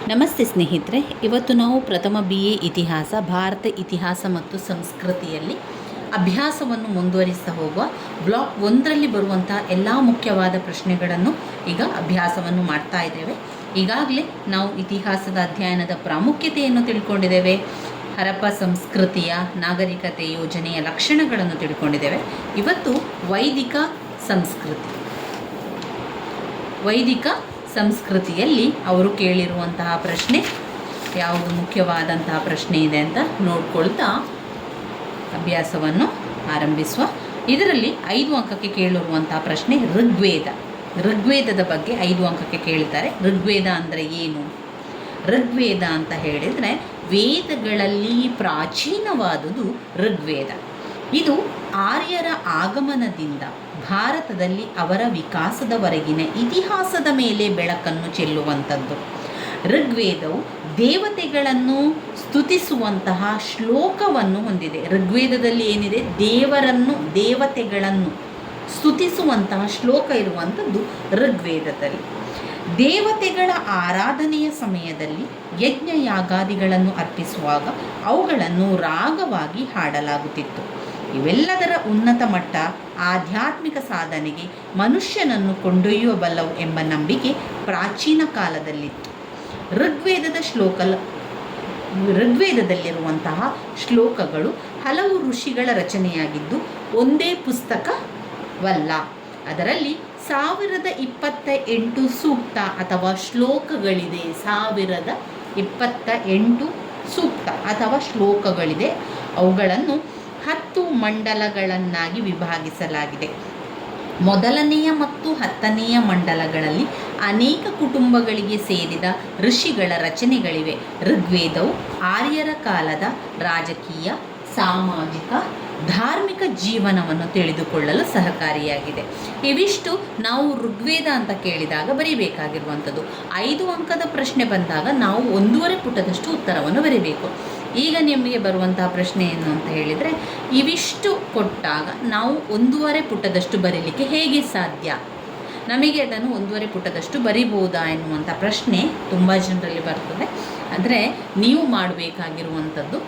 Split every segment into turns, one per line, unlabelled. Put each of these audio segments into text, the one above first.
ನಮಸ್ತೆ ಸ್ನೇಹಿತರೆ, ಇವತ್ತು ನಾವು ಪ್ರಥಮ BA ಇತಿಹಾಸ, ಭಾರತ ಇತಿಹಾಸ ಮತ್ತು ಸಂಸ್ಕೃತಿಯಲ್ಲಿ ಅಭ್ಯಾಸವನ್ನು ಮುಂದುವರಿಸ್ತಾ ಹೋಗುವ ಬ್ಲಾಕ್ 1ರಲ್ಲಿ ಬರುವಂಥ ಎಲ್ಲ ಮುಖ್ಯವಾದ ಪ್ರಶ್ನೆಗಳನ್ನು ಈಗ ಅಭ್ಯಾಸವನ್ನು ಮಾಡ್ತಾ ಇದ್ದೇವೆ. ಈಗಾಗಲೇ ನಾವು ಇತಿಹಾಸದ ಅಧ್ಯಯನದ ಪ್ರಾಮುಖ್ಯತೆಯನ್ನು ತಿಳ್ಕೊಂಡಿದ್ದೇವೆ. ಹರಪ್ಪ ಸಂಸ್ಕೃತಿಯ ನಾಗರಿಕತೆ ಯೋಜನೆಯ ಲಕ್ಷಣಗಳನ್ನು ತಿಳ್ಕೊಂಡಿದ್ದೇವೆ. ಇವತ್ತು ವೈದಿಕ ಸಂಸ್ಕೃತಿಯಲ್ಲಿ ಅವರು ಕೇಳಿರುವಂತಹ ಪ್ರಶ್ನೆ ಯಾವುದು ಮುಖ್ಯವಾದಂತಹ ಪ್ರಶ್ನೆ ಇದೆ ಅಂತ ನೋಡ್ಕೊಳ್ತಾ ಅಭ್ಯಾಸವನ್ನು ಆರಂಭಿಸುವ. ಇದರಲ್ಲಿ 5 ಅಂಕಕ್ಕೆ ಕೇಳಿರುವಂತಹ ಪ್ರಶ್ನೆ ಋಗ್ವೇದದ ಬಗ್ಗೆ 5 ಅಂಕಕ್ಕೆ ಕೇಳ್ತಾರೆ. ಋಗ್ವೇದ ಅಂದರೆ ಏನು? ಋಗ್ವೇದ ಅಂತ ಹೇಳಿದರೆ ವೇದಗಳಲ್ಲಿ ಪ್ರಾಚೀನವಾದುದು ಋಗ್ವೇದ. ಇದು ಆರ್ಯರ ಆಗಮನದಿಂದ ಭಾರತದಲ್ಲಿ ಅವರ ವಿಕಾಸದವರೆಗಿನ ಇತಿಹಾಸದ ಮೇಲೆ ಬೆಳಕನ್ನು ಚೆಲ್ಲುವಂಥದ್ದು. ಋಗ್ವೇದವು ದೇವತೆಗಳನ್ನು ಸ್ತುತಿಸುವಂತಹ ಶ್ಲೋಕವನ್ನು ಹೊಂದಿದೆ. ಋಗ್ವೇದದಲ್ಲಿ ಏನಿದೆ? ದೇವತೆಗಳನ್ನು ಸ್ತುತಿಸುವಂತಹ ಶ್ಲೋಕ ಇರುವಂಥದ್ದು ಋಗ್ವೇದದಲ್ಲಿ. ದೇವತೆಗಳ ಆರಾಧನೆಯ ಸಮಯದಲ್ಲಿ ಯಜ್ಞ ಯಾಗಾದಿಗಳನ್ನು ಅರ್ಪಿಸುವಾಗ ಅವುಗಳನ್ನು ರಾಗವಾಗಿ ಹಾಡಲಾಗುತ್ತಿತ್ತು. ಇವೆಲ್ಲದರ ಉನ್ನತ ಮಟ್ಟ ಆಧ್ಯಾತ್ಮಿಕ ಸಾಧನೆಗೆ ಮನುಷ್ಯನನ್ನು ಕೊಂಡೊಯ್ಯಬಲ್ಲವು ಎಂಬ ನಂಬಿಕೆ ಪ್ರಾಚೀನ ಕಾಲದಲ್ಲಿತ್ತು. ಋಗ್ವೇದದಲ್ಲಿರುವಂತಹ ಶ್ಲೋಕಗಳು ಹಲವು ಋಷಿಗಳ ರಚನೆಯಾಗಿದ್ದು ಒಂದೇ ಪುಸ್ತಕವಲ್ಲ. ಅದರಲ್ಲಿ 1028 ಸೂಕ್ತ ಅಥವಾ ಶ್ಲೋಕಗಳಿದೆ. 1028 ಸೂಕ್ತ ಅಥವಾ ಶ್ಲೋಕಗಳಿದೆ. ಅವುಗಳನ್ನು 10 ಮಂಡಲಗಳನ್ನಾಗಿ ವಿಭಾಗಿಸಲಾಗಿದೆ. ಮೊದಲನೆಯ ಮತ್ತು 10ನೆಯ ಮಂಡಲಗಳಲ್ಲಿ ಅನೇಕ ಕುಟುಂಬಗಳಿಗೆ ಸೇರಿದ ಋಷಿಗಳ ರಚನೆಗಳಿವೆ. ಋಗ್ವೇದವು ಆರ್ಯರ ಕಾಲದ ರಾಜಕೀಯ, ಸಾಮಾಜಿಕ, ಧಾರ್ಮಿಕ ಜೀವನವನ್ನು ತಿಳಿದುಕೊಳ್ಳಲು ಸಹಕಾರಿಯಾಗಿದೆ. ಇವಿಷ್ಟು ನಾವು ಋಗ್ವೇದ ಅಂತ ಕೇಳಿದಾಗ ಬರೀಬೇಕಾಗಿರುವಂಥದ್ದು. 5 ಅಂಕದ ಪ್ರಶ್ನೆ ಬಂದಾಗ ನಾವು 1.5 ಪುಟದಷ್ಟು ಉತ್ತರವನ್ನು ಬರೀಬೇಕು. ಈಗ ನಿಮಗೆ ಬರುವಂತಹ ಪ್ರಶ್ನೆ ಏನು ಅಂತ ಹೇಳಿದರೆ, ಇವಿಷ್ಟು ಕೊಟ್ಟಾಗ ನಾವು 1.5 ಪುಟದಷ್ಟು ಬರೀಲಿಕ್ಕೆ ಹೇಗೆ ಸಾಧ್ಯ? ನಮಗೆ ಅದನ್ನು 1.5 ಪುಟದಷ್ಟು ಬರಿಬೋದಾ ಎನ್ನುವಂಥ ಪ್ರಶ್ನೆ ತುಂಬ ಜನರಲ್ಲಿ ಬರ್ತದೆ. ಅಂದರೆ ನೀವು ಮಾಡಬೇಕಾಗಿರುವಂಥದ್ದು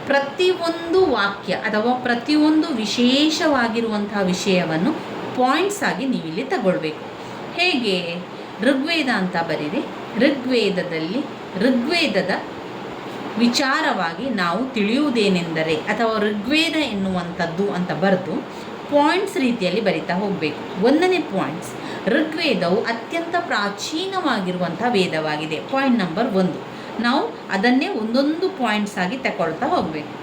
ಪ್ರತಿಯೊಂದು ವಾಕ್ಯ ಅಥವಾ ಪ್ರತಿಯೊಂದು ವಿಶೇಷವಾಗಿರುವಂತಹ ವಿಷಯವನ್ನು ಪಾಯಿಂಟ್ಸ್ ಆಗಿ ನೀವಿಲ್ಲಿ ತಗೊಳ್ಬೇಕು. ಹೇಗೆ? ಋಗ್ವೇದ ಅಂತ ಬರೀರಿ. ಋಗ್ವೇದದ ವಿಚಾರವಾಗಿ ನಾವು ತಿಳಿಯುವುದೇನೆಂದರೆ ಅಥವಾ ಋಗ್ವೇದ ಎನ್ನುವಂಥದ್ದು ಅಂತ ಬರೆದು ಪಾಯಿಂಟ್ಸ್ ರೀತಿಯಲ್ಲಿ ಬರಿತಾ ಹೋಗಬೇಕು. 1ನೇ ಪಾಯಿಂಟ್ಸ್, ಋಗ್ವೇದವು ಅತ್ಯಂತ ಪ್ರಾಚೀನವಾಗಿರುವಂಥ ವೇದವಾಗಿದೆ. Point number 1. ನಾವು ಅದನ್ನೇ ಒಂದೊಂದು ಪಾಯಿಂಟ್ಸ್ ಆಗಿ ತಗೊಳ್ತಾ ಹೋಗಬೇಕು.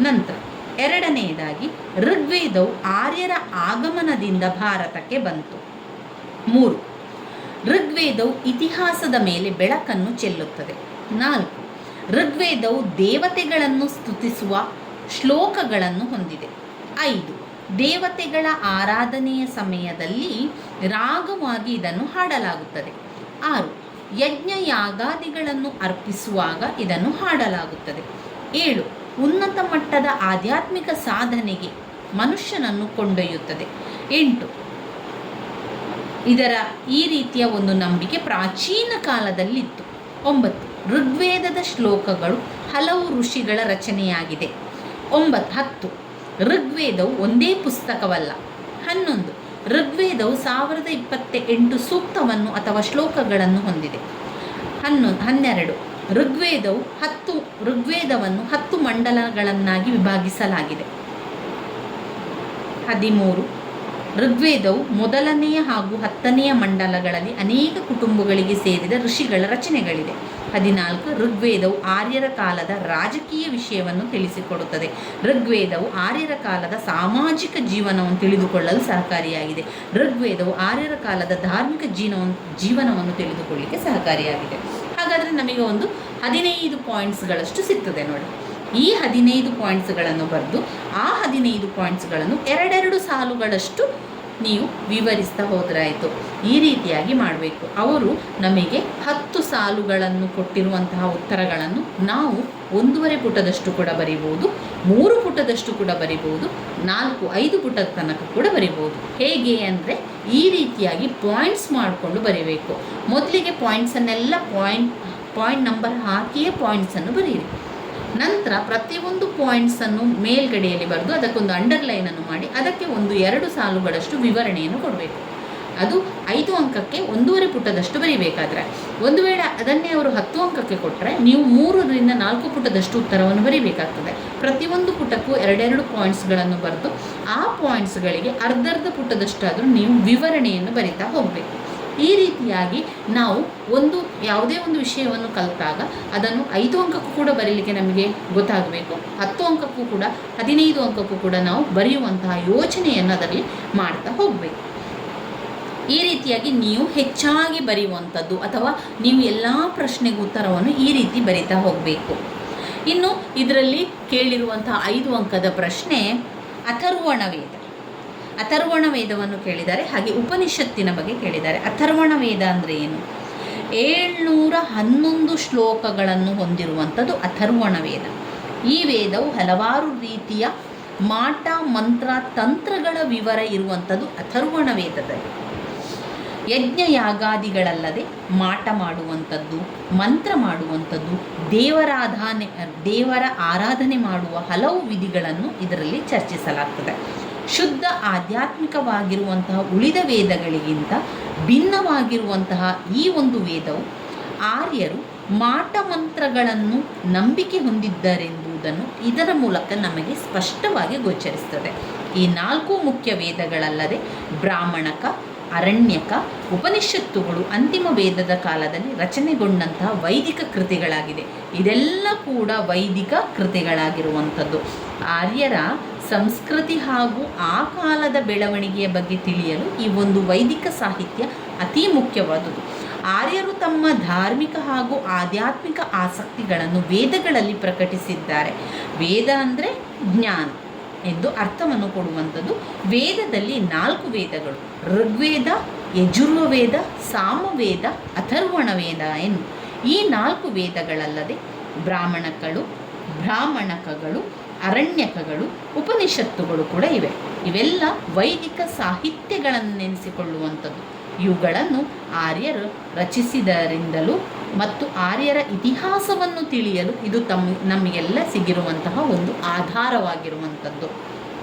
ನಂತರ 2ನೇದಾಗಿ, ಋಗ್ವೇದವು ಆರ್ಯರ ಆಗಮನದಿಂದ ಭಾರತಕ್ಕೆ ಬಂತು. 3, ಋಗ್ವೇದವು ಇತಿಹಾಸದ ಮೇಲೆ ಬೆಳಕನ್ನು ಚೆಲ್ಲುತ್ತದೆ. 4, ಋಗ್ವೇದವು ದೇವತೆಗಳನ್ನು ಸ್ತುತಿಸುವ ಶ್ಲೋಕಗಳನ್ನು ಹೊಂದಿದೆ. 5, ದೇವತೆಗಳ ಆರಾಧನೆಯ ಸಮಯದಲ್ಲಿ ರಾಗವಾಗಿ ಇದನ್ನು ಹಾಡಲಾಗುತ್ತದೆ. 6, ಯಜ್ಞ ಯಾಗಾದಿಗಳನ್ನು ಅರ್ಪಿಸುವಾಗ ಇದನ್ನು ಹಾಡಲಾಗುತ್ತದೆ. 7, ಉನ್ನತ ಮಟ್ಟದ ಆಧ್ಯಾತ್ಮಿಕ ಸಾಧನೆಗೆ ಮನುಷ್ಯನನ್ನು ಕೊಂಡೊಯ್ಯುತ್ತದೆ. 8, ಈ ರೀತಿಯ ಒಂದು ನಂಬಿಕೆ ಪ್ರಾಚೀನ ಕಾಲದಲ್ಲಿತ್ತು. 9, ಋಗ್ವೇದದ ಶ್ಲೋಕಗಳು ಹಲವು ಋಷಿಗಳ ರಚನೆಯಾಗಿದೆ. 10, ಋಗ್ವೇದವು ಒಂದೇ ಪುಸ್ತಕವಲ್ಲ. 11, ಋಗ್ವೇದವು 1028 ಸೂಕ್ತವನ್ನು ಅಥವಾ ಶ್ಲೋಕಗಳನ್ನು ಹೊಂದಿದೆ. 12, ಋಗ್ವೇದವನ್ನು 10 ಮಂಡಲಗಳನ್ನಾಗಿ ವಿಭಾಗಿಸಲಾಗಿದೆ. 13, ಋಗ್ವೇದವು ಮೊದಲನೆಯ ಹಾಗೂ 10ನೆಯ ಮಂಡಲಗಳಲ್ಲಿ ಅನೇಕ ಕುಟುಂಬಗಳಿಗೆ ಸೇರಿದ ಋಷಿಗಳ ರಚನೆಗಳಿದೆ. 14, ಋಗ್ವೇದವು ಆರ್ಯರ ಕಾಲದ ರಾಜಕೀಯ ವಿಷಯವನ್ನು ತಿಳಿಸಿಕೊಡುತ್ತದೆ. ಋಗ್ವೇದವು ಆರ್ಯರ ಕಾಲದ ಸಾಮಾಜಿಕ ಜೀವನವನ್ನು ತಿಳಿದುಕೊಳ್ಳಲು ಸಹಕಾರಿಯಾಗಿದೆ. ಋಗ್ವೇದವು ಆರ್ಯರ ಕಾಲದ ಧಾರ್ಮಿಕ ಜೀವನವನ್ನು ತಿಳಿದುಕೊಳ್ಳಲಿಕ್ಕೆ ಸಹಕಾರಿಯಾಗಿದೆ. ಹಾಗಾದರೆ ನಮಗೆ ಒಂದು 15 ಪಾಯಿಂಟ್ಸ್ಗಳಷ್ಟು ಸಿಗ್ತದೆ ನೋಡಿ. ಈ 15 ಪಾಯಿಂಟ್ಸ್ಗಳನ್ನು ಬರೆದು ಆ 15 ಪಾಯಿಂಟ್ಸ್ಗಳನ್ನು 2 ಸಾಲುಗಳಷ್ಟು ನೀವು ವಿವರಿಸ್ತಾ ಹೋದ್ರಾಯಿತು. ಈ ರೀತಿಯಾಗಿ ಮಾಡಬೇಕು. ಅವರು ನಮಗೆ 10 ಸಾಲುಗಳನ್ನು ಕೊಟ್ಟಿರುವಂತಹ ಉತ್ತರಗಳನ್ನು ನಾವು 1.5 ಪುಟದಷ್ಟು ಕೂಡ ಬರಿಬೋದು, 3 ಪುಟದಷ್ಟು ಕೂಡ ಬರಿಬೋದು, 4-5 ಪುಟದ ತನಕ ಕೂಡ ಬರಿಬೋದು. ಹೇಗೆ ಅಂದರೆ ಈ ರೀತಿಯಾಗಿ ಪಾಯಿಂಟ್ಸ್ ಮಾಡಿಕೊಂಡು ಬರಿಬೇಕು. ಮೊದಲಿಗೆ ಪಾಯಿಂಟ್ಸನ್ನೆಲ್ಲ ಪಾಯಿಂಟ್ ನಂಬರ್ ಹಾಕಿಯೇ ಪಾಯಿಂಟ್ಸನ್ನು ಬರೆಯಿರಿ. ನಂತರ ಪ್ರತಿಯೊಂದು ಪಾಯಿಂಟ್ಸನ್ನು ಮೇಲ್ಗಡೆಯಲ್ಲಿ ಬರೆದು ಅದಕ್ಕೊಂದು ಅಂಡರ್ಲೈನನ್ನು ಮಾಡಿ ಅದಕ್ಕೆ 1-2 ಸಾಲುಗಳಷ್ಟು ವಿವರಣೆಯನ್ನು ಕೊಡಬೇಕು. ಅದು 5 ಅಂಕಕ್ಕೆ 1.5 ಪುಟದಷ್ಟು ಬರೀಬೇಕಾದ್ರೆ, ಒಂದು ವೇಳೆ ಅದನ್ನೇ ಅವರು 10 ಅಂಕಕ್ಕೆ ಕೊಟ್ಟರೆ ನೀವು 3-4 ಪುಟದಷ್ಟು ಉತ್ತರವನ್ನು ಬರೀಬೇಕಾಗ್ತದೆ. ಪ್ರತಿಯೊಂದು ಪುಟಕ್ಕೂ 2 ಪಾಯಿಂಟ್ಸ್ಗಳನ್ನು ಬರೆದು ಆ ಪಾಯಿಂಟ್ಸ್ಗಳಿಗೆ ಅರ್ಧ ಪುಟದಷ್ಟಾದರೂ ನೀವು ವಿವರಣೆಯನ್ನು ಬರಿತಾ ಹೋಗಬೇಕು. ಈ ರೀತಿಯಾಗಿ ನಾವು ಯಾವುದೇ ಒಂದು ವಿಷಯವನ್ನು ಕಲಿತಾಗ ಅದನ್ನು 5 ಅಂಕಕ್ಕೂ ಕೂಡ ಬರೀಲಿಕ್ಕೆ ನಮಗೆ ಗೊತ್ತಾಗಬೇಕು, 10 ಅಂಕಕ್ಕೂ ಕೂಡ 15 ಅಂಕಕ್ಕೂ ಕೂಡ ನಾವು ಬರೆಯುವಂತಹ ಯೋಚನೆಯನ್ನು ಅದರಲ್ಲಿ ಮಾಡ್ತಾ ಹೋಗಬೇಕು. ಈ ರೀತಿಯಾಗಿ ನೀವು ಹೆಚ್ಚಾಗಿ ಬರೆಯುವಂಥದ್ದು ಅಥವಾ ನೀವು ಎಲ್ಲ ಪ್ರಶ್ನೆಗೆ ಉತ್ತರವನ್ನು ಈ ರೀತಿ ಬರಿತಾ ಹೋಗಬೇಕು. ಇನ್ನು ಇದರಲ್ಲಿ ಕೇಳಿರುವಂತಹ 5 ಅಂಕದ ಪ್ರಶ್ನೆ ಅಥರ್ವಣ ವೇದ. ಅಥರ್ವಣ ವೇದವನ್ನು ಕೇಳಿದ್ದಾರೆ, ಹಾಗೆ ಉಪನಿಷತ್ತಿನ ಬಗ್ಗೆ ಕೇಳಿದ್ದಾರೆ. ಅಥರ್ವಣ ವೇದ ಅಂದರೆ ಏನು? 711 ಶ್ಲೋಕಗಳನ್ನು ಹೊಂದಿರುವಂಥದ್ದು ಅಥರ್ವಣ ವೇದ. ಈ ವೇದವು ಹಲವಾರು ರೀತಿಯ ಮಾಟ ಮಂತ್ರ ತಂತ್ರಗಳ ವಿವರ ಇರುವಂಥದ್ದು ಅಥರ್ವಣ ವೇದದಲ್ಲಿ. ಯಜ್ಞ ಯಾಗಾದಿಗಳಲ್ಲದೆ ಮಾಟ ಮಾಡುವಂಥದ್ದು, ಮಂತ್ರ ಮಾಡುವಂಥದ್ದು, ದೇವರ ಆರಾಧನೆ ಮಾಡುವ ಹಲವು ವಿಧಿಗಳನ್ನು ಇದರಲ್ಲಿ ಚರ್ಚಿಸಲಾಗ್ತದೆ. ಶುದ್ಧ ಆಧ್ಯಾತ್ಮಿಕವಾಗಿರುವಂತಹ ಉಳಿದ ವೇದಗಳಿಗಿಂತ ಭಿನ್ನವಾಗಿರುವಂತಹ ಈ ಒಂದು ವೇದವು ಆರ್ಯರು ಮಾಟ ಮಂತ್ರಗಳನ್ನು ನಂಬಿಕೆ ಹೊಂದಿದ್ದರೆಂಬುದನ್ನು ಇದರ ಮೂಲಕ ನಮಗೆ ಸ್ಪಷ್ಟವಾಗಿ ಗೋಚರಿಸುತ್ತದೆ. ಈ 4 ಮುಖ್ಯ ವೇದಗಳಲ್ಲದೆ ಬ್ರಾಹ್ಮಣಕ, ಅರಣ್ಯಕ, ಉಪನಿಷತ್ತುಗಳು ಅಂತಿಮ ವೇದದ ಕಾಲದಲ್ಲಿ ರಚನೆಗೊಂಡಂತಹ ವೈದಿಕ ಕೃತಿಗಳಾಗಿದೆ. ಇದೆಲ್ಲ ಕೂಡ ವೈದಿಕ ಕೃತಿಗಳಾಗಿರುವಂಥದ್ದು. ಆರ್ಯರ ಸಂಸ್ಕೃತಿ ಹಾಗೂ ಆ ಕಾಲದ ಬೆಳವಣಿಗೆಯ ಬಗ್ಗೆ ತಿಳಿಯಲು ಈ ಒಂದು ವೈದಿಕ ಸಾಹಿತ್ಯ ಅತಿ ಮುಖ್ಯವಾದುದು. ಆರ್ಯರು ತಮ್ಮ ಧಾರ್ಮಿಕ ಹಾಗೂ ಆಧ್ಯಾತ್ಮಿಕ ಆಸಕ್ತಿಗಳನ್ನು ವೇದಗಳಲ್ಲಿ ಪ್ರಕಟಿಸಿದ್ದಾರೆ. ವೇದ ಅಂದರೆ ಜ್ಞಾನ ಎಂದು ಅರ್ಥವನ್ನು ಕೊಡುವಂಥದ್ದು. ವೇದದಲ್ಲಿ 4 ವೇದಗಳು, ಋಗ್ವೇದ, ಯಜುರ್ವೇದ, ಸಾಮವೇದ, ಅಥರ್ವಣ ವೇದ ಎಂದು. ಈ 4 ವೇದಗಳಲ್ಲದೆ ಬ್ರಾಹ್ಮಣಕಗಳು, ಅರಣ್ಯಕಗಳು, ಉಪನಿಷತ್ತುಗಳು ಕೂಡ ಇವೆ. ಇವೆಲ್ಲ ವೈದಿಕ ಸಾಹಿತ್ಯಗಳನ್ನೆನಿಸಿಕೊಳ್ಳುವಂಥದ್ದು. ಇವುಗಳನ್ನು ಆರ್ಯರು ರಚಿಸಿದರಿಂದಲೂ ಮತ್ತು ಆರ್ಯರ ಇತಿಹಾಸವನ್ನು ತಿಳಿಯಲು ಇದು ನಮಗೆಲ್ಲ ಸಿಗಿರುವಂತಹ ಒಂದು ಆಧಾರವಾಗಿರುವಂಥದ್ದು.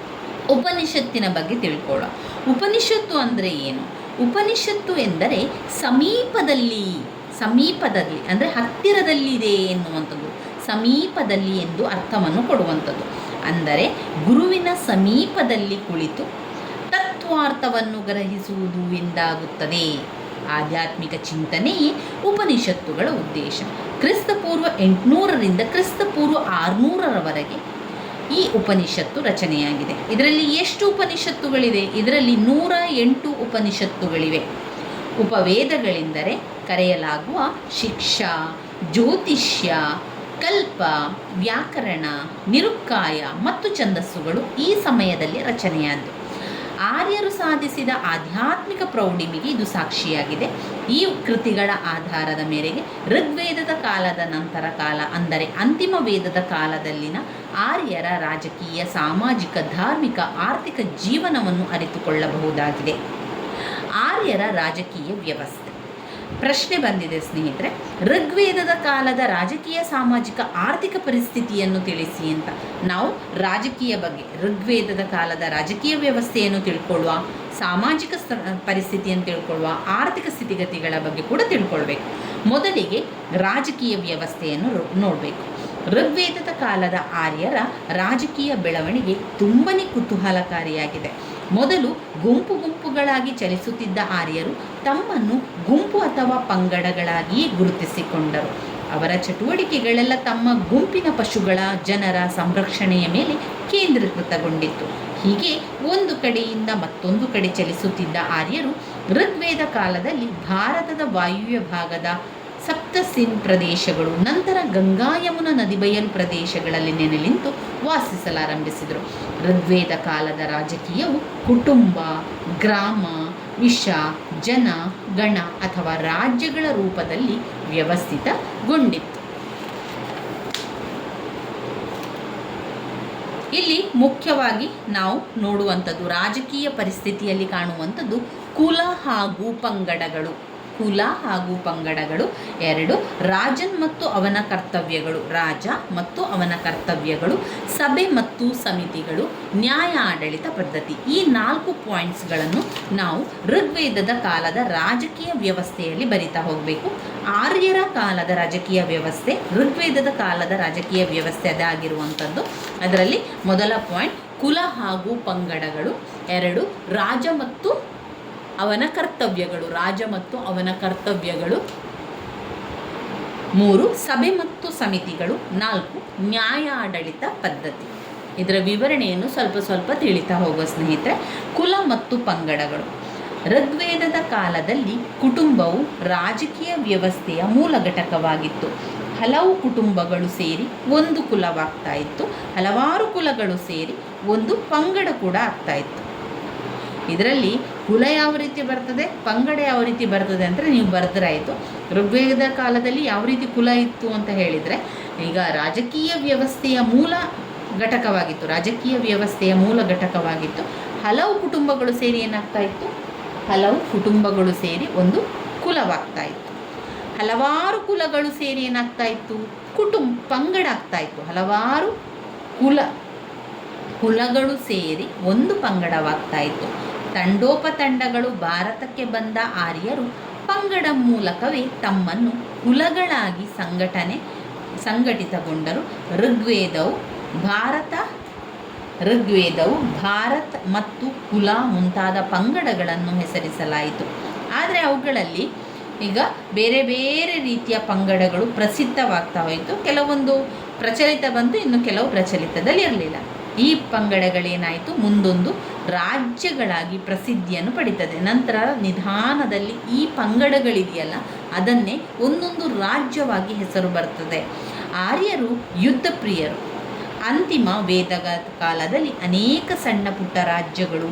ಉಪನಿಷತ್ತಿನ ಬಗ್ಗೆ ತಿಳ್ಕೊಳ್ಳೋಣ. ಉಪನಿಷತ್ತು ಅಂದರೆ ಏನು? ಉಪನಿಷತ್ತು ಎಂದರೆ ಸಮೀಪದಲ್ಲಿ ಅಂದರೆ ಹತ್ತಿರದಲ್ಲಿದೆ ಎನ್ನುವಂಥದ್ದು. ಸಮೀಪದಲ್ಲಿ ಎಂದು ಅರ್ಥವನ್ನು ಕೊಡುವಂಥದ್ದು. ಅಂದರೆ ಗುರುವಿನ ಸಮೀಪದಲ್ಲಿ ಕುಳಿತು ತತ್ವಾರ್ಥವನ್ನು ಗ್ರಹಿಸುವುದು ಎಂದಾಗುತ್ತದೆ. ಆಧ್ಯಾತ್ಮಿಕ ಚಿಂತನೆಯೇ ಉಪನಿಷತ್ತುಗಳ ಉದ್ದೇಶ. ಕ್ರಿಸ್ತಪೂರ್ವ 800ರಿಂದ ಕ್ರಿಸ್ತಪೂರ್ವ 600ರವರೆಗೆ ಈ ಉಪನಿಷತ್ತು ರಚನೆಯಾಗಿದೆ. ಇದರಲ್ಲಿ ಎಷ್ಟು ಉಪನಿಷತ್ತುಗಳಿವೆ? ಇದರಲ್ಲಿ 108 ಉಪನಿಷತ್ತುಗಳಿವೆ. ಉಪವೇದಗಳೆಂದರೆ ಕರೆಯಲಾಗುವ ಶಿಕ್ಷಾ, ಜ್ಯೋತಿಷ್ಯ, ಕಲ್ಪ, ವ್ಯಾಕರಣ, ನಿರುಕ್ಕಾಯ ಮತ್ತು ಛಂದಸ್ಸುಗಳು ಈ ಸಮಯದಲ್ಲಿ ರಚನೆಯಾದವು. ಆರ್ಯರು ಸಾಧಿಸಿದ ಆಧ್ಯಾತ್ಮಿಕ ಪ್ರೌಢಿಮೆಗೆ ಇದು ಸಾಕ್ಷಿಯಾಗಿದೆ. ಈ ಕೃತಿಗಳ ಆಧಾರದ ಮೇರೆಗೆ ಋಗ್ವೇದದ ಕಾಲದ ನಂತರ ಕಾಲ ಅಂದರೆ ಅಂತಿಮ ವೇದದ ಕಾಲದಲ್ಲಿನ ಆರ್ಯರ ರಾಜಕೀಯ, ಸಾಮಾಜಿಕ, ಧಾರ್ಮಿಕ, ಆರ್ಥಿಕ ಜೀವನವನ್ನು ಅರಿತುಕೊಳ್ಳಬಹುದಾಗಿದೆ. ಆರ್ಯರ ರಾಜಕೀಯ ವ್ಯವಸ್ಥೆ ಪ್ರಶ್ನೆ ಬಂದಿದೆ ಸ್ನೇಹಿತರೆ. ಋಗ್ವೇದದ ಕಾಲದ ರಾಜಕೀಯ, ಸಾಮಾಜಿಕ, ಆರ್ಥಿಕ ಪರಿಸ್ಥಿತಿಯನ್ನು ತಿಳಿಸಿ ಅಂತ. ನಾವು ರಾಜಕೀಯ ಬಗ್ಗೆ ಋಗ್ವೇದದ ಕಾಲದ ರಾಜಕೀಯ ವ್ಯವಸ್ಥೆಯನ್ನು ತಿಳ್ಕೊಳ್ಳುವ, ಸಾಮಾಜಿಕ ಪರಿಸ್ಥಿತಿಯನ್ನು ತಿಳ್ಕೊಳ್ಳುವ, ಆರ್ಥಿಕ ಸ್ಥಿತಿಗತಿಗಳ ಬಗ್ಗೆ ಕೂಡ ತಿಳ್ಕೊಳ್ಬೇಕು. ಮೊದಲಿಗೆ ರಾಜಕೀಯ ವ್ಯವಸ್ಥೆಯನ್ನು ನೋಡಬೇಕು. ಋಗ್ವೇದದ ಕಾಲದ ಆರ್ಯರ ರಾಜಕೀಯ ಬೆಳವಣಿಗೆ ತುಂಬನೇ ಕುತೂಹಲಕಾರಿಯಾಗಿದೆ. ಮೊದಲು ಗುಂಪುಗಳಾಗಿ ಚಲಿಸುತ್ತಿದ್ದ ಆರ್ಯರು ತಮ್ಮನ್ನು ಗುಂಪು ಅಥವಾ ಪಂಗಡಗಳಾಗಿಯೇ ಗುರುತಿಸಿಕೊಂಡರು. ಅವರ ಚಟುವಟಿಕೆಗಳೆಲ್ಲ ತಮ್ಮ ಗುಂಪಿನ ಪಶುಗಳ, ಜನರ ಸಂರಕ್ಷಣೆಯ ಮೇಲೆ ಕೇಂದ್ರೀಕೃತಗೊಂಡಿತ್ತು. ಹೀಗೆ ಒಂದು ಕಡೆಯಿಂದ ಮತ್ತೊಂದು ಕಡೆ ಚಲಿಸುತ್ತಿದ್ದ ಆರ್ಯರು ಋಗ್ವೇದ ಕಾಲದಲ್ಲಿ ಭಾರತದ ವಾಯುವ್ಯ ಭಾಗದ ಸಪ್ತಸಿನ್ ಪ್ರದೇಶಗಳು, ನಂತರ ಗಂಗಾ ಯಮುನಾ ನದಿ ಬಯಲು ಪ್ರದೇಶಗಳಲ್ಲಿ ನೆಲೆ ನಿಂತು ವಾಸಿಸಲಾರಂಭಿಸಿದರು. ಋಗ್ವೇದ ಕಾಲದ ರಾಜಕೀಯವು ಕುಟುಂಬ, ಗ್ರಾಮ, ವಿಷ, ಜನ, ಗಣ ಅಥವಾ ರಾಜ್ಯಗಳ ರೂಪದಲ್ಲಿ ವ್ಯವಸ್ಥಿತಗೊಂಡಿತ್ತು. ಇಲ್ಲಿ ಮುಖ್ಯವಾಗಿ ನಾವು ನೋಡುವಂಥದ್ದು, ರಾಜಕೀಯ ಪರಿಸ್ಥಿತಿಯಲ್ಲಿ ಕಾಣುವಂಥದ್ದು ಕುಲ ಹಾಗೂ ಪಂಗಡಗಳು. ಕುಲ ಹಾಗೂ ಪಂಗಡಗಳು. 2 ರಾಜನ್ ಮತ್ತು ಅವನ ಕರ್ತವ್ಯಗಳು, ರಾಜ ಮತ್ತು ಅವನ ಕರ್ತವ್ಯಗಳು. ಸಭೆ ಮತ್ತು ಸಮಿತಿಗಳು, ನ್ಯಾಯ ಆಡಳಿತ ಪದ್ಧತಿ. ಈ 4 ಪಾಯಿಂಟ್ಸ್ಗಳನ್ನು ನಾವು ಋಗ್ವೇದದ ಕಾಲದ ರಾಜಕೀಯ ವ್ಯವಸ್ಥೆಯಲ್ಲಿ ಬರಿತಾ ಹೋಗಬೇಕು. ಆರ್ಯರ ಕಾಲದ ರಾಜಕೀಯ ವ್ಯವಸ್ಥೆ, ಋಗ್ವೇದದ ಕಾಲದ ರಾಜಕೀಯ ವ್ಯವಸ್ಥೆ ಅದಾಗಿರುವಂಥದ್ದು. ಅದರಲ್ಲಿ ಮೊದಲ ಪಾಯಿಂಟ್ ಕುಲ ಹಾಗೂ ಪಂಗಡಗಳು. 2 ರಾಜ ಮತ್ತು ಅವನ ಕರ್ತವ್ಯಗಳು, ರಾಜ ಮತ್ತು ಅವನ ಕರ್ತವ್ಯಗಳು. 3 ಸಭೆ ಮತ್ತು ಸಮಿತಿಗಳು. 4 ನ್ಯಾಯ ಆಡಳಿತ ಪದ್ಧತಿ. ಇದರ ವಿವರಣೆಯನ್ನು ಸ್ವಲ್ಪ ತಿಳಿತಾ ಹೋಗುವ ಸ್ನೇಹಿತರೆ. ಕುಲ ಮತ್ತು ಪಂಗಡಗಳು. ಋಗ್ವೇದದ ಕಾಲದಲ್ಲಿ ಕುಟುಂಬವು ರಾಜಕೀಯ ವ್ಯವಸ್ಥೆಯ ಮೂಲ ಘಟಕವಾಗಿತ್ತು. ಹಲವು ಕುಟುಂಬಗಳು ಸೇರಿ ಒಂದು ಕುಲವಾಗ್ತಾ ಇತ್ತು. ಹಲವಾರು ಕುಲಗಳು ಸೇರಿ ಒಂದು ಪಂಗಡ ಕೂಡ ಆಗ್ತಾ ಇತ್ತು. ಇದರಲ್ಲಿ ಕುಲ ಯಾವ ರೀತಿ ಬರ್ತದೆ, ಪಂಗಡ ಯಾವ ರೀತಿ ಬರ್ತದೆ ಅಂದರೆ ನೀವು ಬರೆದ್ರಾಯಿತು. ಋಗ್ವೇದ ಕಾಲದಲ್ಲಿ ಯಾವ ರೀತಿ ಕುಲ ಇತ್ತು ಅಂತ ಹೇಳಿದರೆ, ಈಗ ರಾಜಕೀಯ ವ್ಯವಸ್ಥೆಯ ಮೂಲ ಘಟಕವಾಗಿತ್ತು. ಹಲವು ಕುಟುಂಬಗಳು ಸೇರಿ ಏನಾಗ್ತಾ ಇತ್ತು, ಹಲವು ಕುಟುಂಬಗಳು ಸೇರಿ ಒಂದು ಕುಲವಾಗ್ತಾ ಇತ್ತು. ಹಲವಾರು ಕುಲಗಳು ಸೇರಿ ಏನಾಗ್ತಾ ಇತ್ತು, ಪಂಗಡ ಆಗ್ತಾ ಇತ್ತು. ಹಲವಾರು ಕುಲಗಳು ಸೇರಿ ಒಂದು ಪಂಗಡವಾಗ್ತಾ ಇತ್ತು. ತಂಡೋಪತಂಡಗಳು ಭಾರತಕ್ಕೆ ಬಂದ ಆರ್ಯರು ಪಂಗಡ ಮೂಲಕವೇ ತಮ್ಮನ್ನು ಕುಲಗಳಾಗಿ ಸಂಘಟಿತಗೊಂಡರು. ಋಗ್ವೇದವು ಭಾರತ ಮತ್ತು ಕುಲ ಮುಂತಾದ ಪಂಗಡಗಳನ್ನು ಹೆಸರಿಸಲಾಯಿತು. ಆದರೆ ಅವುಗಳಲ್ಲಿ ಈಗ ಬೇರೆ ಬೇರೆ ರೀತಿಯ ಪಂಗಡಗಳು ಪ್ರಸಿದ್ಧವಾಗ್ತಾ ಹೋಯಿತು. ಕೆಲವೊಂದು ಪ್ರಚಲಿತ ಬಂತು, ಇನ್ನು ಕೆಲವು ಪ್ರಚಲಿತದಲ್ಲಿ ಇರಲಿಲ್ಲ. ಈ ಪಂಗಡಗಳೇನಾಯಿತು, ಮುಂದೊಂದು ರಾಜ್ಯಗಳಾಗಿ ಪ್ರಸಿದ್ಧಿಯನ್ನು ಪಡೀತದೆ. ನಂತರ ನಿಧಾನದಲ್ಲಿ ಈ ಪಂಗಡಗಳಿದೆಯಲ್ಲ, ಅದನ್ನೇ ಒಂದೊಂದು ರಾಜ್ಯವಾಗಿ ಹೆಸರು ಬರ್ತದೆ. ಆರ್ಯರು ಯುದ್ಧ ಪ್ರಿಯರು. ಅಂತಿಮ ವೇದದ ಕಾಲದಲ್ಲಿ ಅನೇಕ ಸಣ್ಣ ಪುಟ್ಟ ರಾಜ್ಯಗಳು,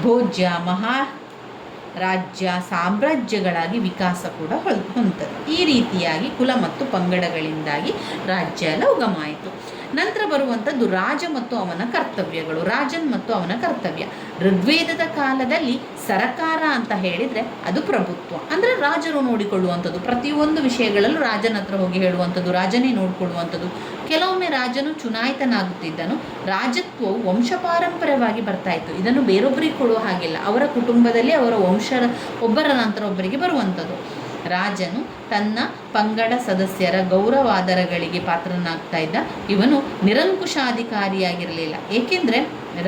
ಭೋಜ್ಯ, ಮಹಾರಾಜ್ಯ, ಸಾಮ್ರಾಜ್ಯಗಳಾಗಿ ವಿಕಾಸ ಕೂಡ ಹೊಂದುತ್ತದೆ. ಈ ರೀತಿಯಾಗಿ ಕುಲ ಮತ್ತು ಪಂಗಡಗಳಿಂದಾಗಿ ರಾಜ್ಯ ಎಲ್ಲ ಉಗಮಾಯಿತು. ನಂತರ ಬರುವಂಥದ್ದು ರಾಜ ಮತ್ತು ಅವನ ಕರ್ತವ್ಯಗಳು. ರಾಜನ್ ಮತ್ತು ಅವನ ಕರ್ತವ್ಯ. ಋಗ್ವೇದದ ಕಾಲದಲ್ಲಿ ಸರಕಾರ ಅಂತ ಹೇಳಿದರೆ ಅದು ಪ್ರಭುತ್ವ, ಅಂದರೆ ರಾಜರು ನೋಡಿಕೊಳ್ಳುವಂಥದ್ದು. ಪ್ರತಿಯೊಂದು ವಿಷಯಗಳಲ್ಲೂ ರಾಜನ ಹತ್ರ ಹೋಗಿ ಹೇಳುವಂಥದ್ದು, ರಾಜನೇ ನೋಡಿಕೊಳ್ಳುವಂಥದ್ದು. ಕೆಲವೊಮ್ಮೆ ರಾಜನು ಚುನಾಯಿತನಾಗುತ್ತಿದ್ದನು. ರಾಜತ್ವವು ವಂಶಪಾರಂಪರ್ಯವಾಗಿ ಬರ್ತಾ ಇತ್ತು. ಇದನ್ನು ಬೇರೊಬ್ಬರಿಗೆ ಕೊಡುವ ಹಾಗಿಲ್ಲ, ಅವರ ಕುಟುಂಬದಲ್ಲಿ ಅವರ ಒಬ್ಬರ ನಂತರ ಒಬ್ಬರಿಗೆ ಬರುವಂಥದ್ದು. ರಾಜನು ತನ್ನ ಪಂಗಡ ಸದಸ್ಯರ ಗೌರವಾದರಗಳಿಗೆ ಪಾತ್ರನಾಗ್ತಾ ಇದ್ದ. ಇವನು ನಿರಂಕುಶಾಧಿಕಾರಿಯಾಗಿರಲಿಲ್ಲ, ಏಕೆಂದರೆ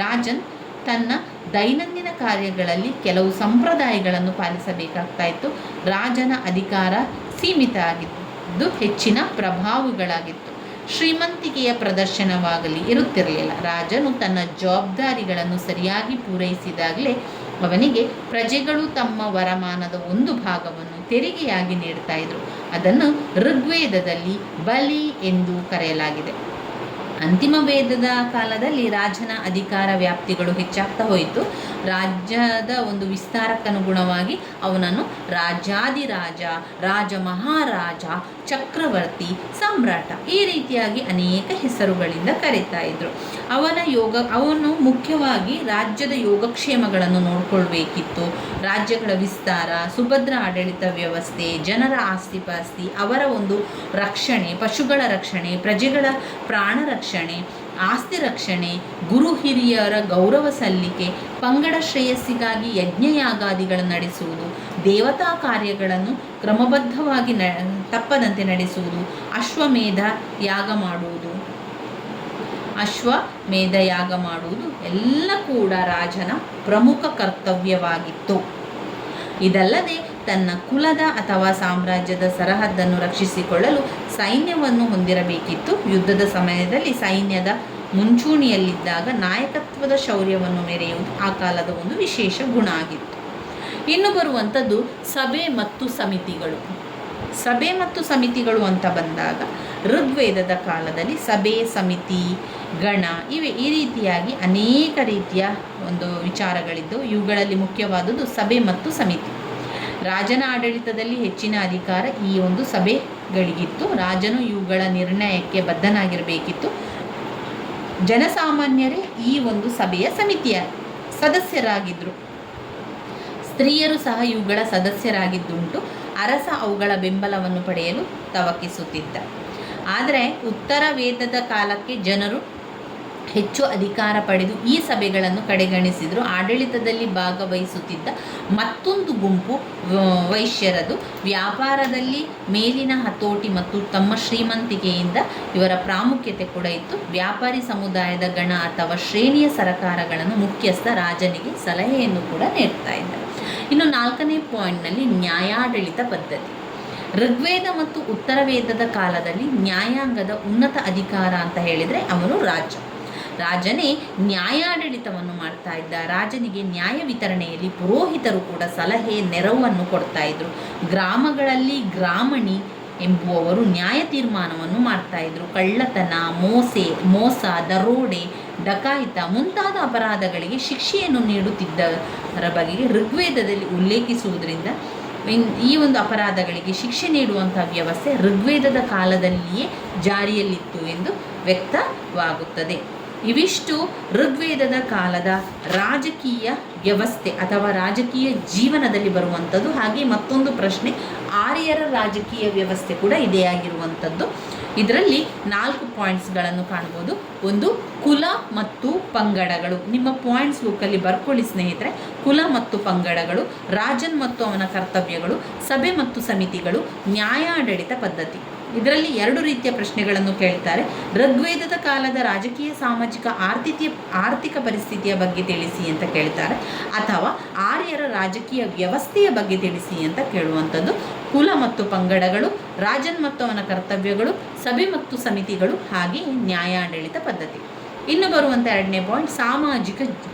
ರಾಜನ್ ತನ್ನ ದೈನಂದಿನ ಕಾರ್ಯಗಳಲ್ಲಿ ಕೆಲವು ಸಂಪ್ರದಾಯಗಳನ್ನು ಪಾಲಿಸಬೇಕಾಗ್ತಾ ಇತ್ತು. ರಾಜನ ಅಧಿಕಾರ ಸೀಮಿತ ಆಗಿದ್ದು ಹೆಚ್ಚಿನ ಪ್ರಭಾವಗಳಾಗಿತ್ತು. ಶ್ರೀಮಂತಿಕೆಯ ಪ್ರದರ್ಶನವಾಗಲಿ ಇರುತ್ತಿರಲಿಲ್ಲ. ರಾಜನು ತನ್ನ ಜವಾಬ್ದಾರಿಗಳನ್ನು ಸರಿಯಾಗಿ ಪೂರೈಸಿದಾಗಲೇ ಅವನಿಗೆ ಪ್ರಜೆಗಳು ತಮ್ಮ ವರಮಾನದ ಒಂದು ಭಾಗವನ್ನು ತೆರಿಗೆಯಾಗಿ ನೀಡ್ತಾ ಇದ್ರು. ಅದನ್ನು ಋಗ್ವೇದದಲ್ಲಿ ಬಲಿ ಎಂದು ಕರೆಯಲಾಗಿದೆ. ಅಂತಿಮ ವೇದದ ಕಾಲದಲ್ಲಿ ರಾಜನ ಅಧಿಕಾರ ವ್ಯಾಪ್ತಿಗಳು ಹೆಚ್ಚಾಗ್ತಾ ಹೋಯಿತು. ರಾಜ್ಯದ ಒಂದು ವಿಸ್ತಾರಕ್ಕನುಗುಣವಾಗಿ ಅವನನ್ನು ರಾಜಾದಿರಾಜ, ರಾಜ ಮಹಾರಾಜ, ಚಕ್ರವರ್ತಿ, ಸಾಮ್ರಾಟ ಈ ರೀತಿಯಾಗಿ ಅನೇಕ ಹೆಸರುಗಳಿಂದ ಕರೀತಾ ಇದ್ರು. ಅವನು ಮುಖ್ಯವಾಗಿ ರಾಜ್ಯದ ಯೋಗಕ್ಷೇಮಗಳನ್ನು ನೋಡ್ಕೊಳ್ಬೇಕಿತ್ತು. ರಾಜ್ಯಗಳ ವಿಸ್ತಾರ, ಸುಭದ್ರ ಆಡಳಿತ ವ್ಯವಸ್ಥೆ, ಜನರ ಆಸ್ತಿಪಾಸ್ತಿ, ಅವರ ಒಂದು ರಕ್ಷಣೆ, ಪಶುಗಳ ರಕ್ಷಣೆ, ಪ್ರಜೆಗಳ ಪ್ರಾಣ ರಕ್ಷಣೆ, ಆಸ್ತಿ ರಕ್ಷಣೆ, ಗುರು ಹಿರಿಯರ ಗೌರವ ಸಲ್ಲಿಕೆ, ಪಂಗಡ ಶ್ರೇಯಸ್ಸಿಗಾಗಿ ಯಜ್ಞಯಾಗಾದಿಗಳನ್ನು ನಡೆಸುವುದು, ದೇವತಾ ಕಾರ್ಯಗಳನ್ನು ಕ್ರಮಬದ್ಧವಾಗಿ ತಪ್ಪದಂತೆ ನಡೆಸುವುದು, ಅಶ್ವಮೇಧ ಯಾಗ ಮಾಡುವುದು ಎಲ್ಲ ಕೂಡ ರಾಜನ ಪ್ರಮುಖ ಕರ್ತವ್ಯವಾಗಿತ್ತು. ಇದಲ್ಲದೆ ತನ್ನ ಕುಲದ ಅಥವಾ ಸಾಮ್ರಾಜ್ಯದ ಸರಹದ್ದನ್ನು ರಕ್ಷಿಸಿಕೊಳ್ಳಲು ಸೈನ್ಯವನ್ನು ಹೊಂದಿರಬೇಕಿತ್ತು. ಯುದ್ಧದ ಸಮಯದಲ್ಲಿ ಸೈನ್ಯದ ಮುಂಚೂಣಿಯಲ್ಲಿದ್ದಾಗ ನಾಯಕತ್ವದ ಶೌರ್ಯವನ್ನು ಮೆರೆಯುವುದು ಆ ಕಾಲದ ಒಂದು ವಿಶೇಷ ಗುಣ ಆಗಿತ್ತು. ಇನ್ನು ಬರುವಂಥದ್ದು ಸಭೆ ಮತ್ತು ಸಮಿತಿಗಳು. ಸಭೆ ಮತ್ತು ಸಮಿತಿಗಳು ಅಂತ ಬಂದಾಗ ಋಗ್ವೇದದ ಕಾಲದಲ್ಲಿ ಸಭೆ, ಸಮಿತಿ, ಗಣ ಈ ರೀತಿಯಾಗಿ ಅನೇಕ ರೀತಿಯ ಒಂದು ವಿಚಾರಗಳಿದ್ದವು. ಇವುಗಳಲ್ಲಿ ಮುಖ್ಯವಾದುದು ಸಭೆ ಮತ್ತು ಸಮಿತಿ. ರಾಜನ ಆಡಳಿತದಲ್ಲಿ ಹೆಚ್ಚಿನ ಅಧಿಕಾರ ಈ ಒಂದು ಸಭೆಗಳಿಗಿತ್ತು. ರಾಜನು ಇವುಗಳ ನಿರ್ಣಯಕ್ಕೆ ಬದ್ಧನಾಗಿರಬೇಕಿತ್ತು. ಜನಸಾಮಾನ್ಯರೇ ಈ ಒಂದು ಸಭೆಯ ಸಮಿತಿಯ ಸದಸ್ಯರಾಗಿದ್ದರು. ಸ್ತ್ರೀಯರು ಸಹ ಇವುಗಳ ಸದಸ್ಯರಾಗಿದ್ದುಂಟು. ಅರಸ ಅವುಗಳ ಬೆಂಬಲವನ್ನು ಪಡೆಯಲು ತವಕಿಸುತ್ತಿದ್ದ. ಆದರೆ ಉತ್ತರ ವೇದದ ಕಾಲಕ್ಕೆ ಜನರು ಹೆಚ್ಚು ಅಧಿಕಾರ ಪಡೆದು ಈ ಸಭೆಗಳನ್ನು ಕಡೆಗಣಿಸಿದರು. ಆಡಳಿತದಲ್ಲಿ ಭಾಗವಹಿಸುತ್ತಿದ್ದ ಮತ್ತೊಂದು ಗುಂಪು ವೈಶ್ಯರದು. ವ್ಯಾಪಾರದಲ್ಲಿ ಮೇಲಿನ ಹತೋಟಿ ಮತ್ತು ತಮ್ಮ ಶ್ರೀಮಂತಿಕೆಯಿಂದ ಇವರ ಪ್ರಾಮುಖ್ಯತೆ ಕೂಡ ಇತ್ತು. ವ್ಯಾಪಾರಿ ಸಮುದಾಯದ ಗಣ ಅಥವಾ ಶ್ರೇಣಿಯ ಸರಕಾರಗಳನ್ನು ಮುಖ್ಯಸ್ಥ ರಾಜನಿಗೆ ಸಲಹೆಯನ್ನು ಕೂಡ ನೀಡ್ತಾ ಇದ್ದ. ಇನ್ನು 4ನೇ ಪಾಯಿಂಟ್ನಲ್ಲಿ ನ್ಯಾಯಾಡಳಿತ ಪದ್ಧತಿ. ಋಗ್ವೇದ ಮತ್ತು ಉತ್ತರ ವೇದದ ಕಾಲದಲ್ಲಿ ನ್ಯಾಯಾಂಗದ ಉನ್ನತ ಅಧಿಕಾರ ಅಂತ ಹೇಳಿದರೆ ಅವನು ರಾಜನೇ ನ್ಯಾಯಾಡಳಿತವನ್ನು ಮಾಡ್ತಾ ಇದ್ದ. ರಾಜನಿಗೆ ನ್ಯಾಯ ವಿತರಣೆಯಲ್ಲಿ ಪುರೋಹಿತರು ಕೂಡ ಸಲಹೆ ನೆರವನ್ನು ಕೊಡ್ತಾ ಇದ್ರು. ಗ್ರಾಮಗಳಲ್ಲಿ ಗ್ರಾಮಣಿ ಎಂಬುವವರು ನ್ಯಾಯ ತೀರ್ಮಾನವನ್ನು ಮಾಡ್ತಾ ಇದ್ರು. ಕಳ್ಳತನ, ಮೋಸ, ದರೋಡೆ, ಡಕಾಯಿತ ಮುಂತಾದ ಅಪರಾಧಗಳಿಗೆ ಶಿಕ್ಷೆಯನ್ನು ನೀಡುತ್ತಿದ್ದರ ಬಗೆಗೆ ಋಗ್ವೇದದಲ್ಲಿ ಉಲ್ಲೇಖಿಸುವುದರಿಂದ ಈ ಒಂದು ಅಪರಾಧಗಳಿಗೆ ಶಿಕ್ಷೆ ನೀಡುವಂಥ ವ್ಯವಸ್ಥೆ ಋಗ್ವೇದದ ಕಾಲದಲ್ಲಿಯೇ ಜಾರಿಯಲ್ಲಿತ್ತು ಎಂದು ವ್ಯಕ್ತವಾಗುತ್ತದೆ. ಇವಿಷ್ಟು ಋಗ್ವೇದದ ಕಾಲದ ರಾಜಕೀಯ ವ್ಯವಸ್ಥೆ ಅಥವಾ ರಾಜಕೀಯ ಜೀವನದಲ್ಲಿ ಬರುವಂಥದ್ದು. ಹಾಗೆ ಮತ್ತೊಂದು ಪ್ರಶ್ನೆ, ಆರ್ಯರ ರಾಜಕೀಯ ವ್ಯವಸ್ಥೆ ಕೂಡ ಇದೇ ಆಗಿರುವಂಥದ್ದು. ಇದರಲ್ಲಿ 4 ಪಾಯಿಂಟ್ಸ್ಗಳನ್ನು ಕಾಣ್ಬೋದು. ಒಂದು, ಕುಲ ಮತ್ತು ಪಂಗಡಗಳು. ನಿಮ್ಮ ಪಾಯಿಂಟ್ಸ್ ಬುಕ್ಕಲ್ಲಿ ಬರ್ಕೊಳ್ಳಿ ಸ್ನೇಹಿತರೆ. ಕುಲ ಮತ್ತು ಪಂಗಡಗಳು, ರಾಜನ್ ಮತ್ತು ಅವನ ಕರ್ತವ್ಯಗಳು, ಸಭೆ ಮತ್ತು ಸಮಿತಿಗಳು, ನ್ಯಾಯಾಡಳಿತ ಪದ್ಧತಿ. ಇದರಲ್ಲಿ 2 ರೀತಿಯ ಪ್ರಶ್ನೆಗಳನ್ನು ಕೇಳ್ತಾರೆ. ಋಗ್ವೇದದ ಕಾಲದ ರಾಜಕೀಯ, ಸಾಮಾಜಿಕ, ಆರ್ಥಿಕ ಪರಿಸ್ಥಿತಿಯ ಬಗ್ಗೆ ತಿಳಿಸಿ ಅಂತ ಕೇಳ್ತಾರೆ, ಅಥವಾ ಆರ್ಯರ ರಾಜಕೀಯ ವ್ಯವಸ್ಥೆಯ ಬಗ್ಗೆ ತಿಳಿಸಿ ಅಂತ ಕೇಳುವಂಥದ್ದು. ಕುಲ ಮತ್ತು ಪಂಗಡಗಳು, ರಾಜನ್ ಮತ್ತು ಅವನ ಕರ್ತವ್ಯಗಳು, ಸಭೆ ಮತ್ತು ಸಮಿತಿಗಳು, ಹಾಗೆ ನ್ಯಾಯಾಡಳಿತ ಪದ್ಧತಿ. ಇನ್ನು ಬರುವಂಥ 2ನೇ ಪಾಯಿಂಟ್, ಸಾಮಾಜಿಕ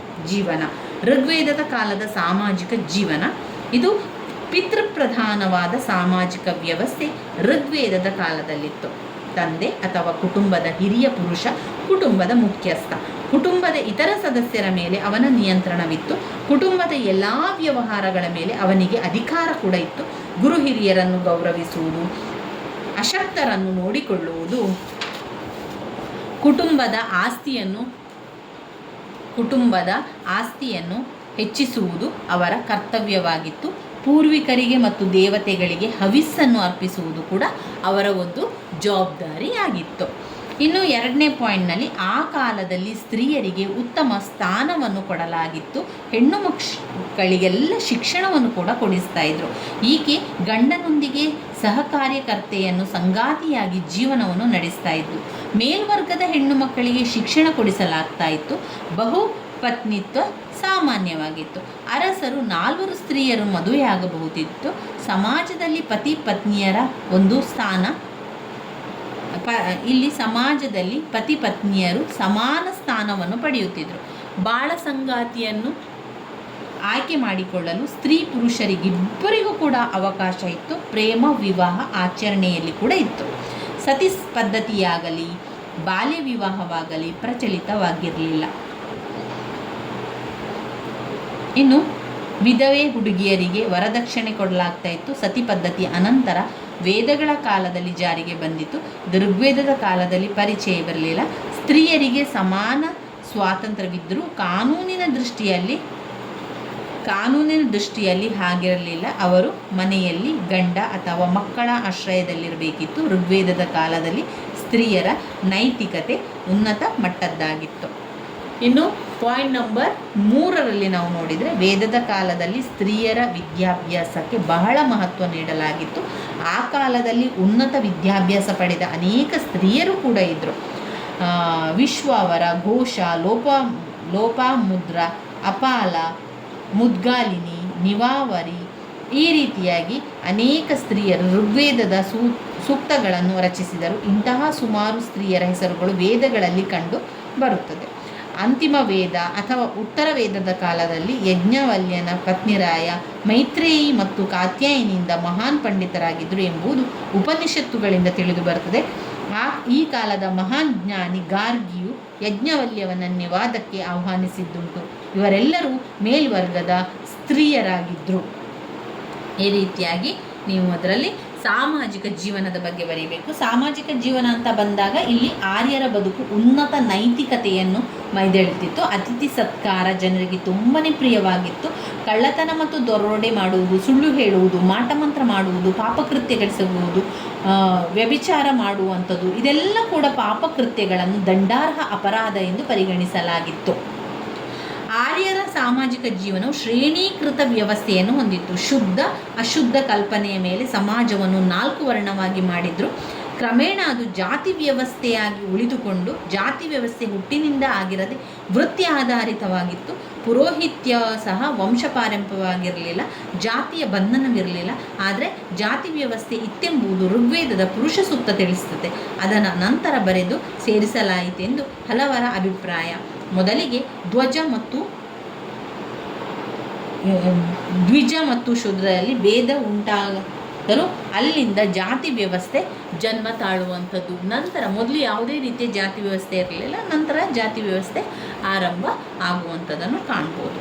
ಜೀವನ. ಋಗ್ವೇದದ ಕಾಲದ ಸಾಮಾಜಿಕ ಜೀವನ ಇದು ಪಿತೃಪ್ರಧಾನವಾದ ಸಾಮಾಜಿಕ ವ್ಯವಸ್ಥೆ ಋಗ್ವೇದದ ಕಾಲದಲ್ಲಿತ್ತು. ತಂದೆ ಅಥವಾ ಕುಟುಂಬದ ಹಿರಿಯ ಪುರುಷ ಕುಟುಂಬದ ಮುಖ್ಯಸ್ಥ. ಕುಟುಂಬದ ಇತರ ಸದಸ್ಯರ ಮೇಲೆ ಅವನ ನಿಯಂತ್ರಣವಿತ್ತು. ಕುಟುಂಬದ ಎಲ್ಲ ವ್ಯವಹಾರಗಳ ಮೇಲೆ ಅವನಿಗೆ ಅಧಿಕಾರ ಕೂಡ ಇತ್ತು. ಗುರು ಹಿರಿಯರನ್ನು ಗೌರವಿಸುವುದು, ಅಶಕ್ತರನ್ನು ನೋಡಿಕೊಳ್ಳುವುದು, ಕುಟುಂಬದ ಆಸ್ತಿಯನ್ನು ಹೆಚ್ಚಿಸುವುದು ಅವರ ಕರ್ತವ್ಯವಾಗಿತ್ತು. ಪೂರ್ವಿಕರಿಗೆ ಮತ್ತು ದೇವತೆಗಳಿಗೆ ಹವಿಸ್ಸನ್ನು ಅರ್ಪಿಸುವುದು ಕೂಡ ಅವರ ಒಂದು ಜವಾಬ್ದಾರಿಯಾಗಿತ್ತು. ಇನ್ನು 2ನೇ ಪಾಯಿಂಟ್ನಲ್ಲಿ, ಆ ಕಾಲದಲ್ಲಿ ಸ್ತ್ರೀಯರಿಗೆ ಉತ್ತಮ ಸ್ಥಾನವನ್ನು ಕೊಡಲಾಗಿತ್ತು. ಹೆಣ್ಣು ಮಕ್ಕಳಿಗೆಲ್ಲ ಶಿಕ್ಷಣವನ್ನು ಕೂಡ ಕೊಡಿಸ್ತಾ ಇದ್ರು. ಈಕೆ ಗಂಡನೊಂದಿಗೆ ಸಹಕಾರ್ಯಕರ್ತೆಯನ್ನು ಸಂಗಾತಿಯಾಗಿ ಜೀವನವನ್ನು ನಡೆಸ್ತಾ ಇದ್ದು. ಮೇಲ್ವರ್ಗದ ಹೆಣ್ಣು ಮಕ್ಕಳಿಗೆ ಶಿಕ್ಷಣ ಕೊಡಿಸಲಾಗ್ತಾ ಇತ್ತು. ಬಹುಪತ್ನಿತ್ವ ಸಾಮಾನ್ಯವಾಗಿತ್ತು. ಅರಸರು 4 ಸ್ತ್ರೀಯರು ಮದುವೆಯಾಗಬಹುದಿತ್ತು. ಸಮಾಜದಲ್ಲಿ ಪತಿ ಪತ್ನಿಯರ ಒಂದು ಸ್ಥಾನ, ಇಲ್ಲಿ ಸಮಾಜದಲ್ಲಿ ಪತಿ ಪತ್ನಿಯರು ಸಮಾನ ಸ್ಥಾನವನ್ನು ಪಡೆಯುತ್ತಿದ್ದರು. ಬಾಳ ಸಂಗಾತಿಯನ್ನು ಆಯ್ಕೆ ಮಾಡಿಕೊಳ್ಳಲು ಸ್ತ್ರೀ ಪುರುಷರಿಗಿಬ್ಬರಿಗೂ ಕೂಡ ಅವಕಾಶ ಇತ್ತು. ಪ್ರೇಮ ವಿವಾಹ ಆಚರಣೆಯಲ್ಲಿ ಕೂಡ ಇತ್ತು. ಸತಿ ಪದ್ಧತಿಯಾಗಲಿ ಬಾಲ್ಯ ವಿವಾಹವಾಗಲಿ ಪ್ರಚಲಿತವಾಗಿರಲಿಲ್ಲ. ಇನ್ನು ವಿಧವೆ ಹುಡುಗಿಯರಿಗೆ ವರದಕ್ಷಿಣೆ ಕೊಡಲಾಗ್ತಾ ಇತ್ತು. ಸತಿ ಪದ್ಧತಿ ಅನಂತರ ವೇದಗಳ ಕಾಲದಲ್ಲಿ ಜಾರಿಗೆ ಬಂದಿತು. ಋಗ್ವೇದದ ಕಾಲದಲ್ಲಿ ಪರಿಚಯವಿರಲಿಲ್ಲ. ಸ್ತ್ರೀಯರಿಗೆ ಸಮಾನ ಸ್ವಾತಂತ್ರ್ಯವಿದ್ದರೂ ಕಾನೂನಿನ ದೃಷ್ಟಿಯಲ್ಲಿ ಹಾಗಿರಲಿಲ್ಲ. ಅವರು ಮನೆಯಲ್ಲಿ ಗಂಡ ಅಥವಾ ಮಕ್ಕಳ ಆಶ್ರಯದಲ್ಲಿರಬೇಕಿತ್ತು. ಋಗ್ವೇದದ ಕಾಲದಲ್ಲಿ ಸ್ತ್ರೀಯರ ನೈತಿಕತೆ ಉನ್ನತ ಮಟ್ಟದ್ದಾಗಿತ್ತು. ಇನ್ನು ಪಾಯಿಂಟ್ ನಂಬರ್ 3ರಲ್ಲಿ ನಾವು ನೋಡಿದರೆ, ವೇದದ ಕಾಲದಲ್ಲಿ ಸ್ತ್ರೀಯರ ವಿದ್ಯಾಭ್ಯಾಸಕ್ಕೆ ಬಹಳ ಮಹತ್ವ ನೀಡಲಾಗಿತ್ತು. ಆ ಕಾಲದಲ್ಲಿ ಉನ್ನತ ವಿದ್ಯಾಭ್ಯಾಸ ಪಡೆದ ಅನೇಕ ಸ್ತ್ರೀಯರು ಕೂಡ ಇದ್ದರು. ವಿಶ್ವಾವರ, ಘೋಷ, ಲೋಪಾಮುದ್ರ, ಅಪಾಲ, ಮುದ್ಗಾಲಿನಿ, ನಿವಾವರಿ, ಈ ರೀತಿಯಾಗಿ ಅನೇಕ ಸ್ತ್ರೀಯರು ಋಗ್ವೇದದ ಸೂಕ್ತಗಳನ್ನು ರಚಿಸಿದರು. ಇಂತಹ ಸುಮಾರು ಸ್ತ್ರೀಯರ ಹೆಸರುಗಳು ವೇದಗಳಲ್ಲಿ ಕಂಡು ಬರುತ್ತದೆ. ಅಂತಿಮ ವೇದ ಅಥವಾ ಉತ್ತರ ವೇದದ ಕಾಲದಲ್ಲಿ ಯಜ್ಞವಲ್ಯನ ಪತ್ನಿರಾಯ, ಮೈತ್ರೇಯಿ ಮತ್ತು ಕಾತ್ಯಾಯನಿಯಿಂದ ಮಹಾನ್ ಪಂಡಿತರಾಗಿದ್ದರು ಎಂಬುದು ಉಪನಿಷತ್ತುಗಳಿಂದ ತಿಳಿದು ಬರುತ್ತದೆ. ಈ ಕಾಲದ ಮಹಾನ್ ಜ್ಞಾನಿ ಗಾರ್ಗಿಯು ಯಜ್ಞವಲ್ಯವನನ್ನೇ ವಾದಕ್ಕೆ ಆಹ್ವಾನಿಸಿದ್ದುಂಟು. ಇವರೆಲ್ಲರೂ ಮೇಲ್ವರ್ಗದ ಸ್ತ್ರೀಯರಾಗಿದ್ದರು. ಈ ರೀತಿಯಾಗಿ ನೀವು ಅದರಲ್ಲಿ ಸಾಮಾಜಿಕ ಜೀವನದ ಬಗ್ಗೆ ಬರೀಬೇಕು. ಸಾಮಾಜಿಕ ಜೀವನ ಅಂತ ಬಂದಾಗ ಇಲ್ಲಿ ಆರ್ಯರ ಬದುಕು ಉನ್ನತ ನೈತಿಕತೆಯನ್ನು ಮೈದೆಳೆತಿತ್ತು. ಅತಿಥಿ ಸತ್ಕಾರ ಜನರಿಗೆ ತುಂಬಾ ಪ್ರಿಯವಾಗಿತ್ತು. ಕಳ್ಳತನ ಮತ್ತು ದರೋಡೆ ಮಾಡುವುದು, ಸುಳ್ಳು ಹೇಳುವುದು, ಮಾಟಮಂತ್ರ ಮಾಡುವುದು, ಪಾಪಕೃತ್ಯಗಳಿಸುವುದು, ವ್ಯಭಿಚಾರ ಮಾಡುವಂಥದ್ದು, ಇದೆಲ್ಲ ಕೂಡ ಪಾಪಕೃತ್ಯಗಳನ್ನು ದಂಡಾರ್ಹ ಅಪರಾಧ ಎಂದು ಪರಿಗಣಿಸಲಾಗಿತ್ತು. ಆರ್ಯರ ಸಾಮಾಜಿಕ ಜೀವನವು ಶ್ರೇಣೀಕೃತ ವ್ಯವಸ್ಥೆಯನ್ನು ಹೊಂದಿತ್ತು. ಶುದ್ಧ ಅಶುದ್ಧ ಕಲ್ಪನೆಯ ಮೇಲೆ ಸಮಾಜವನ್ನು 4 ವರ್ಣವಾಗಿ ಮಾಡಿದ್ರು. ಕ್ರಮೇಣ ಅದು ಜಾತಿ ವ್ಯವಸ್ಥೆಯಾಗಿ ಉಳಿದುಕೊಂಡು, ಜಾತಿ ವ್ಯವಸ್ಥೆ ಹುಟ್ಟಿನಿಂದ ಆಗಿರದೆ ವೃತ್ತಿ ಆಧಾರಿತವಾಗಿತ್ತು. ಪುರೋಹಿತ್ಯ ಸಹ ವಂಶಪಾರಂಪರ್ಯವಾಗಿರಲಿಲ್ಲ, ಜಾತಿಯ ಬಂಧನವಿರಲಿಲ್ಲ. ಆದರೆ ಜಾತಿ ವ್ಯವಸ್ಥೆ ಇತ್ತೆಂಬುದು ಋಗ್ವೇದದ ಪುರುಷ ಸೂಕ್ತ ತಿಳಿಸುತ್ತದೆ. ಅದನ್ನು ನಂತರ ಬರೆದು ಸೇರಿಸಲಾಯಿತೆಂದು ಹಲವರ ಅಭಿಪ್ರಾಯ. ಮೊದಲಿಗೆ ದ್ವಿಜ ಮತ್ತು ಶೂದ್ರರಲ್ಲಿ ಭೇದ ಉಂಟಾದರೂ ಅಲ್ಲಿಂದ ಜಾತಿ ವ್ಯವಸ್ಥೆ ಜನ್ಮ ತಾಳುವಂಥದ್ದು. ನಂತರ ಮೊದಲು ಯಾವುದೇ ರೀತಿಯ ಜಾತಿ ವ್ಯವಸ್ಥೆ ಇರಲಿಲ್ಲ, ನಂತರ ಜಾತಿ ವ್ಯವಸ್ಥೆ ಆರಂಭ ಆಗುವಂಥದ್ದನ್ನು ಕಾಣ್ಬೋದು.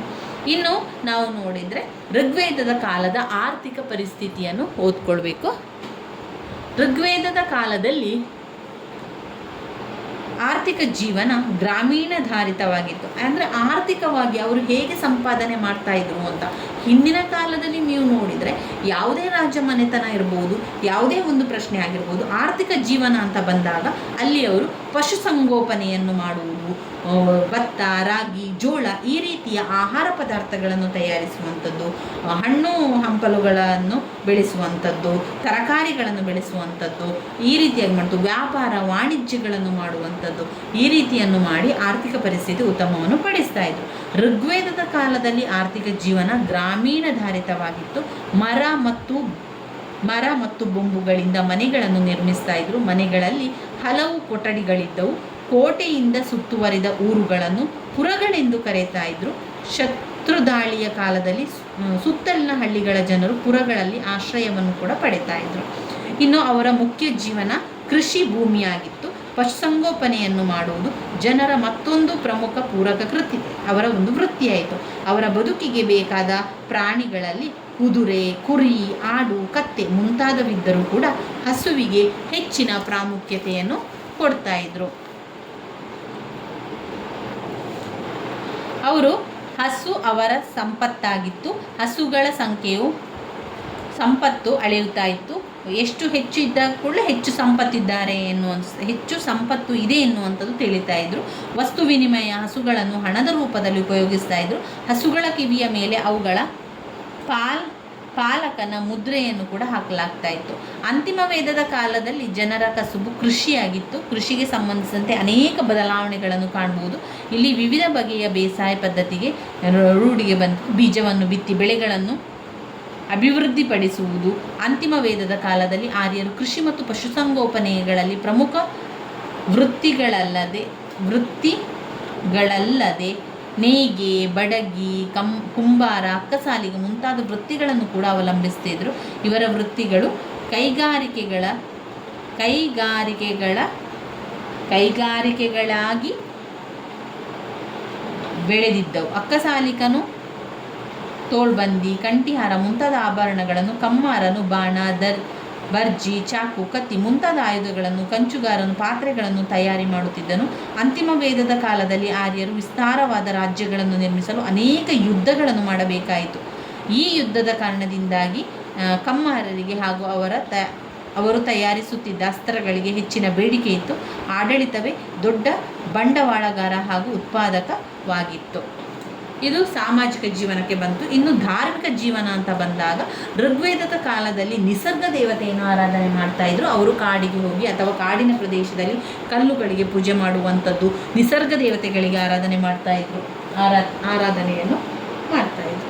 ಇನ್ನು ನಾವು ನೋಡಿದರೆ ಋಗ್ವೇದದ ಕಾಲದ ಆರ್ಥಿಕ ಪರಿಸ್ಥಿತಿಯನ್ನು ಓದ್ಕೊಳ್ಬೇಕು. ಋಗ್ವೇದದ ಕಾಲದಲ್ಲಿ ಆರ್ಥಿಕ ಜೀವನ ಗ್ರಾಮೀಣಧಾರಿತವಾಗಿತ್ತು. ಅಂದರೆ ಆರ್ಥಿಕವಾಗಿ ಅವರು ಹೇಗೆ ಸಂಪಾದನೆ ಮಾಡ್ತಾ ಇದ್ರು ಅಂತ. ಹಿಂದಿನ ಕಾಲದಲ್ಲಿ ನೀವು ನೋಡಿದರೆ ಯಾವುದೇ ರಾಜ್ಯ ಮನೆತನ ಇರ್ಬೋದು, ಯಾವುದೇ ಒಂದು ಪ್ರಶ್ನೆ ಆಗಿರ್ಬೋದು, ಆರ್ಥಿಕ ಜೀವನ ಅಂತ ಬಂದಾಗ ಅಲ್ಲಿ ಅವರು ಪಶುಸಂಗೋಪನೆಯನ್ನು ಮಾಡುವುದು, ಭತ್ತ, ರಾಗಿ, ಜೋಳ ಈ ರೀತಿಯ ಆಹಾರ ಪದಾರ್ಥಗಳನ್ನು ತಯಾರಿಸುವಂಥದ್ದು, ಹಣ್ಣು ಹಂಪಲುಗಳನ್ನು ಬೆಳೆಸುವಂಥದ್ದು, ತರಕಾರಿಗಳನ್ನು ಬೆಳೆಸುವಂಥದ್ದು, ಈ ರೀತಿಯಾಗಿ ಮಾಡ್ತು. ವ್ಯಾಪಾರ ವಾಣಿಜ್ಯಗಳನ್ನು ಮಾಡುವಂಥದ್ದು, ಈ ರೀತಿಯನ್ನು ಮಾಡಿ ಆರ್ಥಿಕ ಪರಿಸ್ಥಿತಿ ಉತ್ತಮವನ್ನು ಪಡಿಸ್ತಾ ಇದ್ರು. ಋಗ್ವೇದದ ಕಾಲದಲ್ಲಿ ಆರ್ಥಿಕ ಜೀವನ ಗ್ರಾಮೀಣಧಾರಿತವಾಗಿತ್ತು. ಮರ ಮತ್ತು ಬೊಂಬುಗಳಿಂದ ಮನೆಗಳನ್ನು ನಿರ್ಮಿಸ್ತಾ ಇದ್ರು. ಮನೆಗಳಲ್ಲಿ ಹಲವು ಕೊಠಡಿಗಳಿದ್ದವು. ಕೋಟೆಯಿಂದ ಸುತ್ತುವರಿದ ಊರುಗಳನ್ನು ಪುರಗಳೆಂದು ಕರೆಯುತ್ತಾ ಇದ್ರು. ಶತ್ರುದಾಳಿಯ ಕಾಲದಲ್ಲಿ ಸುತ್ತಲಿನ ಹಳ್ಳಿಗಳ ಜನರು ಪುರಗಳಲ್ಲಿ ಆಶ್ರಯವನ್ನು ಕೂಡ ಪಡಿತಾ ಇದ್ರು. ಇನ್ನು ಅವರ ಮುಖ್ಯ ಜೀವನ ಕೃಷಿ ಭೂಮಿಯಾಗಿತ್ತು. ಪಶುಸಂಗೋಪನೆಯನ್ನು ಮಾಡುವುದು ಜನರ ಮತ್ತೊಂದು ಪ್ರಮುಖ ಪೂರಕ ಕೃತಿ, ಅವರ ಒಂದು ವೃತ್ತಿಯಾಯಿತು. ಅವರ ಬದುಕಿಗೆ ಬೇಕಾದ ಪ್ರಾಣಿಗಳಲ್ಲಿ ಕುದುರೆ, ಕುರಿ, ಆಡು, ಕತ್ತೆ ಮುಂತಾದವಿದ್ದರೂ ಕೂಡ ಹಸುವಿಗೆ ಹೆಚ್ಚಿನ ಪ್ರಾಮುಖ್ಯತೆಯನ್ನು ಕೊಡ್ತಾ ಇದ್ರು. ಹಸು ಅವರ ಸಂಪತ್ತಾಗಿತ್ತು. ಹಸುಗಳ ಸಂಪತ್ತು ಅಳೆಯುತ್ತಾ ಇತ್ತು. ಎಷ್ಟು ಹೆಚ್ಚು ಇದ್ದಾಗ ಕೂಡಲೇ ಹೆಚ್ಚು ಸಂಪತ್ತಿದ್ದಾರೆ ಹೆಚ್ಚು ಸಂಪತ್ತು ಇದೆ ಎನ್ನುವಂಥದ್ದು ತಿಳಿತಾ ಇದ್ರು. ವಸ್ತು ವಿನಿಮಯ ಹಸುಗಳನ್ನು ಹಣದ ರೂಪದಲ್ಲಿ ಉಪಯೋಗಿಸ್ತಾ ಇದ್ರು. ಹಸುಗಳ ಕಿವಿಯ ಮೇಲೆ ಅವುಗಳ ಪಾಲಕನ ಮುದ್ರೆಯನ್ನು ಕೂಡ ಹಾಕಲಾಗ್ತಾ ಇತ್ತು. ಅಂತಿಮ ವೇದದ ಕಾಲದಲ್ಲಿ ಜನರ ಕಸುಬು ಕೃಷಿಯಾಗಿತ್ತು. ಕೃಷಿಗೆ ಸಂಬಂಧಿಸಿದಂತೆ ಅನೇಕ ಬದಲಾವಣೆಗಳನ್ನು ಕಾಣಬಹುದು. ಇಲ್ಲಿ ವಿವಿಧ ಬಗೆಯ ಬೇಸಾಯ ಪದ್ಧತಿಗೆ ರೂಢಿಗೆ ಬಂತು. ಬೀಜವನ್ನು ಬಿತ್ತಿ ಬೆಳೆಗಳನ್ನು ಅಭಿವೃದ್ಧಿಪಡಿಸುವುದು. ಅಂತಿಮ ವೇದದ ಕಾಲದಲ್ಲಿ ಆರ್ಯರು ಕೃಷಿ ಮತ್ತು ಪಶುಸಂಗೋಪನೆಗಳಲ್ಲಿ ಪ್ರಮುಖ ವೃತ್ತಿಗಳಲ್ಲದೆ ನೇಯ್ಗೆ, ಬಡಗಿ, ಕುಂಬಾರ, ಅಕ್ಕಸಾಲಿಗೆ ಮುಂತಾದ ವೃತ್ತಿಗಳನ್ನು ಕೂಡ ಅವಲಂಬಿಸ್ತಿದ್ರು. ಇವರ ವೃತ್ತಿಗಳು ಕೈಗಾರಿಕೆಗಳಾಗಿ ಬೆಳೆದಿದ್ದವು. ಅಕ್ಕಸಾಲಿಕನು ತೋಳ್ಬಂದಿ, ಕಂಠಿಹಾರ ಮುಂತಾದ ಆಭರಣಗಳನ್ನು, ಕಮ್ಮಾರನು ಬಾಣ, ಬರ್ಜಿ, ಚಾಕು, ಕತ್ತಿ ಮುಂತಾದ ಆಯುಧಗಳನ್ನು, ಕಂಚುಗಾರನು ಪಾತ್ರೆಗಳನ್ನು ತಯಾರಿ ಮಾಡುತ್ತಿದ್ದನು. ಅಂತಿಮ ವೇದದ ಕಾಲದಲ್ಲಿ ಆರ್ಯರು ವಿಸ್ತಾರವಾದ ರಾಜ್ಯಗಳನ್ನು ನಿರ್ಮಿಸಲು ಅನೇಕ ಯುದ್ಧಗಳನ್ನು ಮಾಡಬೇಕಾಯಿತು. ಈ ಯುದ್ಧದ ಕಾರಣದಿಂದಾಗಿ ಕಮ್ಮಾರರಿಗೆ ಹಾಗೂ ಅವರು ತಯಾರಿಸುತ್ತಿದ್ದ ಅಸ್ತ್ರಗಳಿಗೆ ಹೆಚ್ಚಿನ ಬೇಡಿಕೆ ಇತ್ತು. ಆಡಳಿತವೇ ದೊಡ್ಡ ಬಂಡವಾಳಗಾರ ಹಾಗೂ ಉತ್ಪಾದಕವಾಗಿತ್ತು. ಇದು ಸಾಮಾಜಿಕ ಜೀವನಕ್ಕೆ ಬಂತು. ಇನ್ನು ಧಾರ್ಮಿಕ ಜೀವನ ಅಂತ ಬಂದಾಗ ಋಗ್ವೇದದ ಕಾಲದಲ್ಲಿ ನಿಸರ್ಗ ದೇವತೆಯನ್ನು ಆರಾಧನೆ ಮಾಡ್ತಾ ಇದ್ರು. ಅವರು ಕಾಡಿಗೆ ಹೋಗಿ ಅಥವಾ ಕಾಡಿನ ಪ್ರದೇಶದಲ್ಲಿ ಕಲ್ಲುಗಳಿಗೆ ಪೂಜೆ ಮಾಡುವಂಥದ್ದು, ನಿಸರ್ಗ ದೇವತೆಗಳಿಗೆ ಆರಾಧನೆಯನ್ನು ಮಾಡ್ತಾ ಇದ್ರು.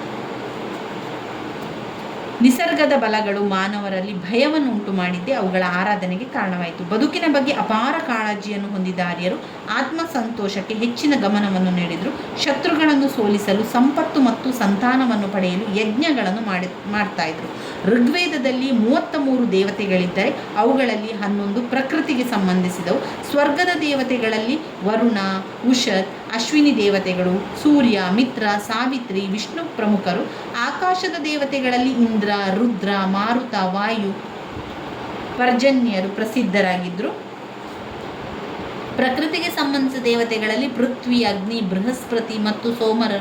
ನಿಸರ್ಗದ ಬಲಗಳು ಮಾನವರಲ್ಲಿ ಭಯವನ್ನು ಉಂಟು ಮಾಡಿದ್ದೇ ಅವುಗಳ ಆರಾಧನೆಗೆ ಕಾರಣವಾಯಿತು. ಬದುಕಿನ ಬಗ್ಗೆ ಅಪಾರ ಕಾಳಜಿಯನ್ನು ಹೊಂದಿದ ಆರ್ಯರು ಆತ್ಮಸಂತೋಷಕ್ಕೆ ಹೆಚ್ಚಿನ ಗಮನವನ್ನು ನೀಡಿದರು. ಶತ್ರುಗಳನ್ನು ಸೋಲಿಸಲು, ಸಂಪತ್ತು ಮತ್ತು ಸಂತಾನವನ್ನು ಪಡೆಯಲು ಯಜ್ಞಗಳನ್ನು ಮಾಡ್ತಾ ಇದ್ರು. ಋಗ್ವೇದದಲ್ಲಿ 33 ದೇವತೆಗಳಿದ್ದರೆ ಅವುಗಳಲ್ಲಿ 11 ಪ್ರಕೃತಿಗೆ ಸಂಬಂಧಿಸಿದವು. ಸ್ವರ್ಗದ ದೇವತೆಗಳಲ್ಲಿ ವರುಣ, ಉಷತ್, ಅಶ್ವಿನಿ ದೇವತೆಗಳು, ಸೂರ್ಯ, ಮಿತ್ರ, ಸಾವಿತ್ರಿ, ವಿಷ್ಣು ಪ್ರಮುಖರು. ಆಕಾಶದ ದೇವತೆಗಳಲ್ಲಿ ಇಂದ್ರ, ಇಂದ್ರ, ರುದ್ರ, ಮಾರುತ, ವಾಯು, ಪರ್ಜನ್ಯರು ಪ್ರಸಿದ್ಧರಾಗಿದ್ದರು. ಪ್ರಕೃತಿಗೆ ಸಂಬಂಧಿಸಿದ ದೇವತೆಗಳಲ್ಲಿ ಪೃಥ್ವಿ, ಅಗ್ನಿ, ಬೃಹಸ್ಪತಿ ಮತ್ತು ಸೋಮರ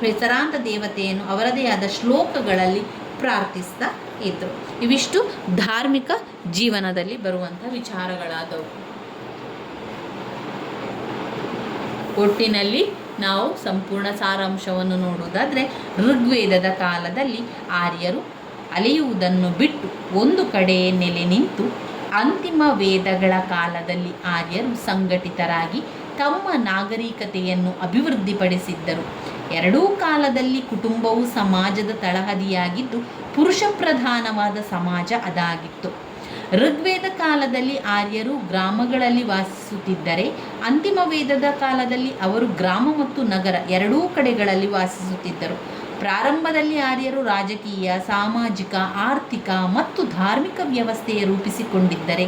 ಹೆಸರಾಂತ ದೇವತೆಯನ್ನು ಅವರದೇ ಆದ ಶ್ಲೋಕಗಳಲ್ಲಿ ಪ್ರಾರ್ಥಿಸ್ತಾ ಇದ್ದರು. ಇವಿಷ್ಟು ಧಾರ್ಮಿಕ ಜೀವನದಲ್ಲಿ ಬರುವಂಥ ವಿಚಾರಗಳಾದವು. ಒಟ್ಟಿನಲ್ಲಿ ನಾವು ಸಂಪೂರ್ಣ ಸಾರಾಂಶವನ್ನು ನೋಡುವುದಾದರೆ, ಋಗ್ವೇದದ ಕಾಲದಲ್ಲಿ ಆರ್ಯರು ಅಲೆಯುವುದನ್ನು ಬಿಟ್ಟು ಒಂದು ಕಡೆ ನೆಲೆ ನಿಂತು, ಅಂತಿಮ ವೇದಗಳ ಕಾಲದಲ್ಲಿ ಆರ್ಯರು ಸಂಘಟಿತರಾಗಿ ತಮ್ಮ ನಾಗರಿಕತೆಯನ್ನು ಅಭಿವೃದ್ಧಿಪಡಿಸಿದ್ದರು. ಎರಡೂ ಕಾಲದಲ್ಲಿ ಕುಟುಂಬವು ಸಮಾಜದ ತಳಹದಿಯಾಗಿದ್ದು, ಪುರುಷ ಪ್ರಧಾನವಾದ ಸಮಾಜ ಅದಾಗಿತ್ತು. ಋಗ್ವೇದ ಕಾಲದಲ್ಲಿ ಆರ್ಯರು ಗ್ರಾಮಗಳಲ್ಲಿ ವಾಸಿಸುತ್ತಿದ್ದರೆ, ಅಂತಿಮ ವೇದದ ಕಾಲದಲ್ಲಿ ಅವರು ಗ್ರಾಮ ಮತ್ತು ನಗರ ಎರಡೂ ಕಡೆಗಳಲ್ಲಿ ವಾಸಿಸುತ್ತಿದ್ದರು. ಪ್ರಾರಂಭದಲ್ಲಿ ಆರ್ಯರು ರಾಜಕೀಯ, ಸಾಮಾಜಿಕ, ಆರ್ಥಿಕ ಮತ್ತು ಧಾರ್ಮಿಕ ವ್ಯವಸ್ಥೆಯ ರೂಪಿಸಿಕೊಂಡಿದ್ದರೆ,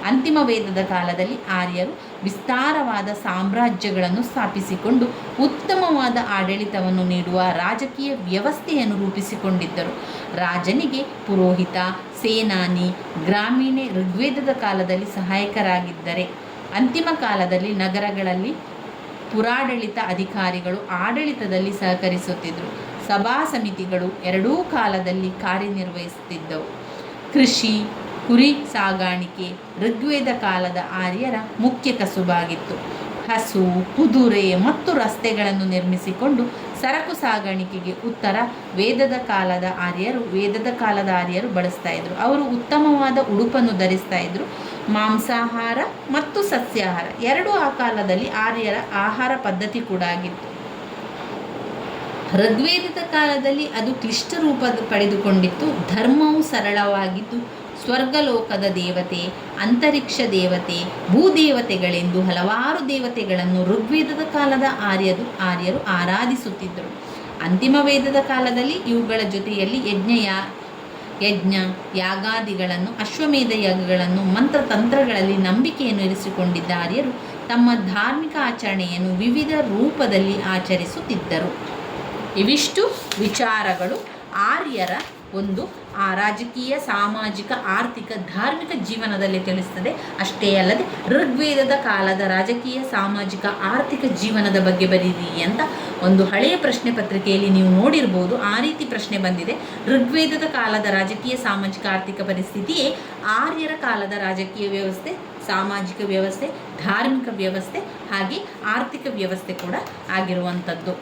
ಅಂತಿಮ ವೇದದ ಕಾಲದಲ್ಲಿ ಆರ್ಯರು ವಿಸ್ತಾರವಾದ ಸಾಮ್ರಾಜ್ಯಗಳನ್ನು ಸ್ಥಾಪಿಸಿಕೊಂಡು ಉತ್ತಮವಾದ ಆಡಳಿತವನ್ನು ನೀಡುವ ರಾಜಕೀಯ ವ್ಯವಸ್ಥೆಯನ್ನು ರೂಪಿಸಿಕೊಂಡಿದ್ದರು. ರಾಜನಿಗೆ ಪುರೋಹಿತ, ಸೇನಾನಿ, ಗ್ರಾಮೀಣ ಋಗ್ವೇದದ ಕಾಲದಲ್ಲಿ ಸಹಾಯಕರಾಗಿದ್ದರೆ, ಅಂತಿಮ ಕಾಲದಲ್ಲಿ ನಗರಗಳಲ್ಲಿ ಪುರಾಡಳಿತ ಅಧಿಕಾರಿಗಳು ಆಡಳಿತದಲ್ಲಿ ಸಹಕರಿಸುತ್ತಿದ್ದರು. ಸಭಾ ಸಮಿತಿಗಳು ಎರಡೂ ಕಾಲದಲ್ಲಿ ಕಾರ್ಯನಿರ್ವಹಿಸುತ್ತಿದ್ದವು. ಕೃಷಿ, ಕುರಿ ಸಾಗಾಣಿಕೆ ಋಗ್ವೇದ ಕಾಲದ ಆರ್ಯರ ಮುಖ್ಯ ಕಸುಬಾಗಿತ್ತು. ಹಸು, ಕುದುರೆ ಮತ್ತು ರಸ್ತೆಗಳನ್ನು ನಿರ್ಮಿಸಿಕೊಂಡು ಸರಕು ಸಾಗಾಣಿಕೆಗೆ ಉತ್ತರ ವೇದದ ಕಾಲದ ಆರ್ಯರು ಬಳಸ್ತಾ ಇದ್ರು. ಅವರು ಉತ್ತಮವಾದ ಉಡುಪನ್ನು ಧರಿಸ್ತಾ ಇದ್ರು. ಮಾಂಸಾಹಾರ ಮತ್ತು ಸಸ್ಯಾಹಾರ ಎರಡೂ ಆ ಕಾಲದಲ್ಲಿ ಆರ್ಯರ ಆಹಾರ ಪದ್ಧತಿ ಕೂಡ ಆಗಿತ್ತು. ಋಗ್ವೇದದ ಕಾಲದಲ್ಲಿ ಅದು ಕ್ಲಿಷ್ಟ ರೂಪ ಪಡೆದುಕೊಂಡಿತ್ತು. ಧರ್ಮವು ಸರಳವಾಗಿದ್ದು, ಸ್ವರ್ಗಲೋಕದ ದೇವತೆ, ಅಂತರಿಕ್ಷ ದೇವತೆ, ಭೂದೇವತೆಗಳೆಂದು ಹಲವಾರು ದೇವತೆಗಳನ್ನು ಋಗ್ವೇದದ ಕಾಲದ ಆರ್ಯರು ಆರಾಧಿಸುತ್ತಿದ್ದರು. ಅಂತಿಮ ವೇದದ ಕಾಲದಲ್ಲಿ ಇವುಗಳ ಜೊತೆಯಲ್ಲಿ ಯಜ್ಞ ಯಾಗಾದಿಗಳನ್ನು, ಅಶ್ವಮೇಧ ಯಾಗಗಳನ್ನು, ಮಂತ್ರತಂತ್ರಗಳಲ್ಲಿ ನಂಬಿಕೆಯನ್ನು ಇರಿಸಿಕೊಂಡಿದ್ದ ಆರ್ಯರು ತಮ್ಮ ಧಾರ್ಮಿಕ ಆಚರಣೆಯನ್ನು ವಿವಿಧ ರೂಪದಲ್ಲಿ ಆಚರಿಸುತ್ತಿದ್ದರು. ಇವಿಷ್ಟು ವಿಚಾರಗಳು ಆರ್ಯರ ಒಂದು ರಾಜಕೀಯ, ಸಾಮಾಜಿಕ, ಆರ್ಥಿಕ, ಧಾರ್ಮಿಕ ಜೀವನದಲ್ಲಿ ತಿಳಿಸ್ತದೆ. ಅಷ್ಟೇ ಅಲ್ಲದೆ ಋಗ್ವೇದದ ಕಾಲದ ರಾಜಕೀಯ, ಸಾಮಾಜಿಕ, ಆರ್ಥಿಕ ಜೀವನದ ಬಗ್ಗೆ ಬರೀರಿ ಅಂತ ಒಂದು ಹಳೆಯ ಪ್ರಶ್ನೆ ಪತ್ರಿಕೆಯಲ್ಲಿ ನೀವು ನೋಡಿರ್ಬೋದು. ಆ ರೀತಿ ಪ್ರಶ್ನೆ ಬಂದಿದೆ. ಋಗ್ವೇದದ ಕಾಲದ ರಾಜಕೀಯ, ಸಾಮಾಜಿಕ, ಆರ್ಥಿಕ ಪರಿಸ್ಥಿತಿಯೇ ಆರ್ಯರ ಕಾಲದ ರಾಜಕೀಯ ವ್ಯವಸ್ಥೆ, ಸಾಮಾಜಿಕ ವ್ಯವಸ್ಥೆ, ಧಾರ್ಮಿಕ ವ್ಯವಸ್ಥೆ ಹಾಗೆ ಆರ್ಥಿಕ ವ್ಯವಸ್ಥೆ ಕೂಡ ಆಗಿರುವಂಥದ್ದು.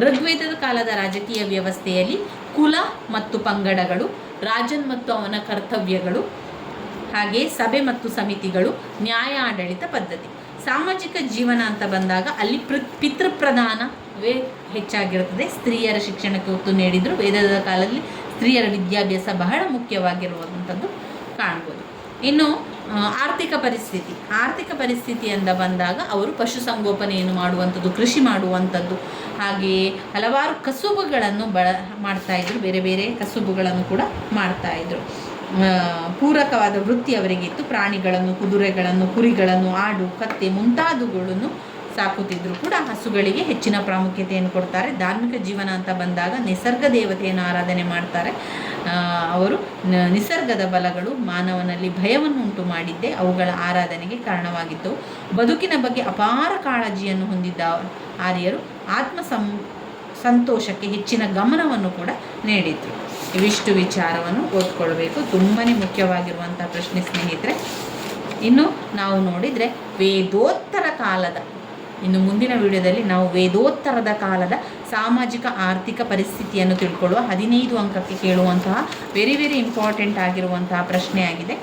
ಋಗ್ವೇದದ ಕಾಲದ ರಾಜಕೀಯ ವ್ಯವಸ್ಥೆಯಲ್ಲಿ ಕುಲ ಮತ್ತು ಪಂಗಡಗಳು, ರಾಜನ್ ಮತ್ತು ಅವನ ಕರ್ತವ್ಯಗಳು, ಹಾಗೆ ಸಭೆ ಮತ್ತು ಸಮಿತಿಗಳು, ನ್ಯಾಯ ಆಡಳಿತ ಪದ್ಧತಿ. ಸಾಮಾಜಿಕ ಜೀವನ ಅಂತ ಬಂದಾಗ ಅಲ್ಲಿ ಪಿತೃಪ್ರಧಾನವೇ ಹೆಚ್ಚಾಗಿರುತ್ತದೆ. ಸ್ತ್ರೀಯರ ಶಿಕ್ಷಣಕ್ಕೆ ಒತ್ತು ನೀಡಿದ್ರು. ವೇದದ ಕಾಲದಲ್ಲಿ ಸ್ತ್ರೀಯರ ವಿದ್ಯಾಭ್ಯಾಸ ಬಹಳ ಮುಖ್ಯವಾಗಿರುವಂಥದ್ದು ಕಾಣ್ಬೋದು. ಇನ್ನು ಆರ್ಥಿಕ ಪರಿಸ್ಥಿತಿ ಅಂತ ಬಂದಾಗ ಅವರು ಪಶುಸಂಗೋಪನೆಯನ್ನು ಮಾಡುವಂಥದ್ದು, ಕೃಷಿ ಮಾಡುವಂಥದ್ದು, ಹಾಗೆಯೇ ಹಲವಾರು ಕಸುಬುಗಳನ್ನು ಮಾಡ್ತಾಯಿದ್ರು. ಬೇರೆ ಬೇರೆ ಕಸುಬುಗಳನ್ನು ಕೂಡ ಮಾಡ್ತಾಯಿದ್ರು. ಪೂರಕವಾದ ವೃತ್ತಿ ಅವರಿಗಿತ್ತು. ಪ್ರಾಣಿಗಳನ್ನು, ಕುದುರೆಗಳನ್ನು, ಕುರಿಗಳನ್ನು, ಆಡು, ಕತ್ತೆ ಮುಂತಾದವುಗಳನ್ನು ಸಾಕುತ್ತಿದ್ದರೂ ಕೂಡ ಹಸುಗಳಿಗೆ ಹೆಚ್ಚಿನ ಪ್ರಾಮುಖ್ಯತೆಯನ್ನು ಕೊಡ್ತಾರೆ. ಧಾರ್ಮಿಕ ಜೀವನ ಅಂತ ಬಂದಾಗ ನಿಸರ್ಗ ದೇವತೆಯನ್ನು ಆರಾಧನೆ ಮಾಡ್ತಾರೆ. ಅವರು ನಿಸರ್ಗದ ಬಲಗಳು ಮಾನವನಲ್ಲಿ ಭಯವನ್ನು ಉಂಟು ಮಾಡಿದ್ದೇ ಅವುಗಳ ಆರಾಧನೆಗೆ ಕಾರಣವಾಗಿದ್ದವು. ಬದುಕಿನ ಬಗ್ಗೆ ಅಪಾರ ಕಾಳಜಿಯನ್ನು ಹೊಂದಿದ್ದ ಆರ್ಯರು ಸಂತೋಷಕ್ಕೆ ಹೆಚ್ಚಿನ ಗಮನವನ್ನು ಕೂಡ ನೀಡಿದರು. ಇವಿಷ್ಟು ವಿಚಾರವನ್ನು ಓದ್ಕೊಳ್ಬೇಕು. ತುಂಬಾ ಮುಖ್ಯವಾಗಿರುವಂಥ ಪ್ರಶ್ನೆ ಸ್ನೇಹಿತರೆ. ಇನ್ನು ನಾವು ನೋಡಿದರೆ ವೇದೋತ್ತರ ಕಾಲದ, ಇನ್ನು ಮುಂದಿನ ವಿಡಿಯೋದಲ್ಲಿ ನಾವು ವೇದೋತ್ತರದ ಕಾಲದ ಸಾಮಾಜಿಕ ಆರ್ಥಿಕ ಪರಿಸ್ಥಿತಿಯನ್ನು ತಿಳ್ಕೊಳ್ಳುವ 15 ಅಂಕಕ್ಕೆ ಕೇಳುವಂತಹ ವೆರಿ ಇಂಪಾರ್ಟೆಂಟ್ ಆಗಿರುವಂತಹ ಪ್ರಶ್ನೆ ಆಗಿದೆ.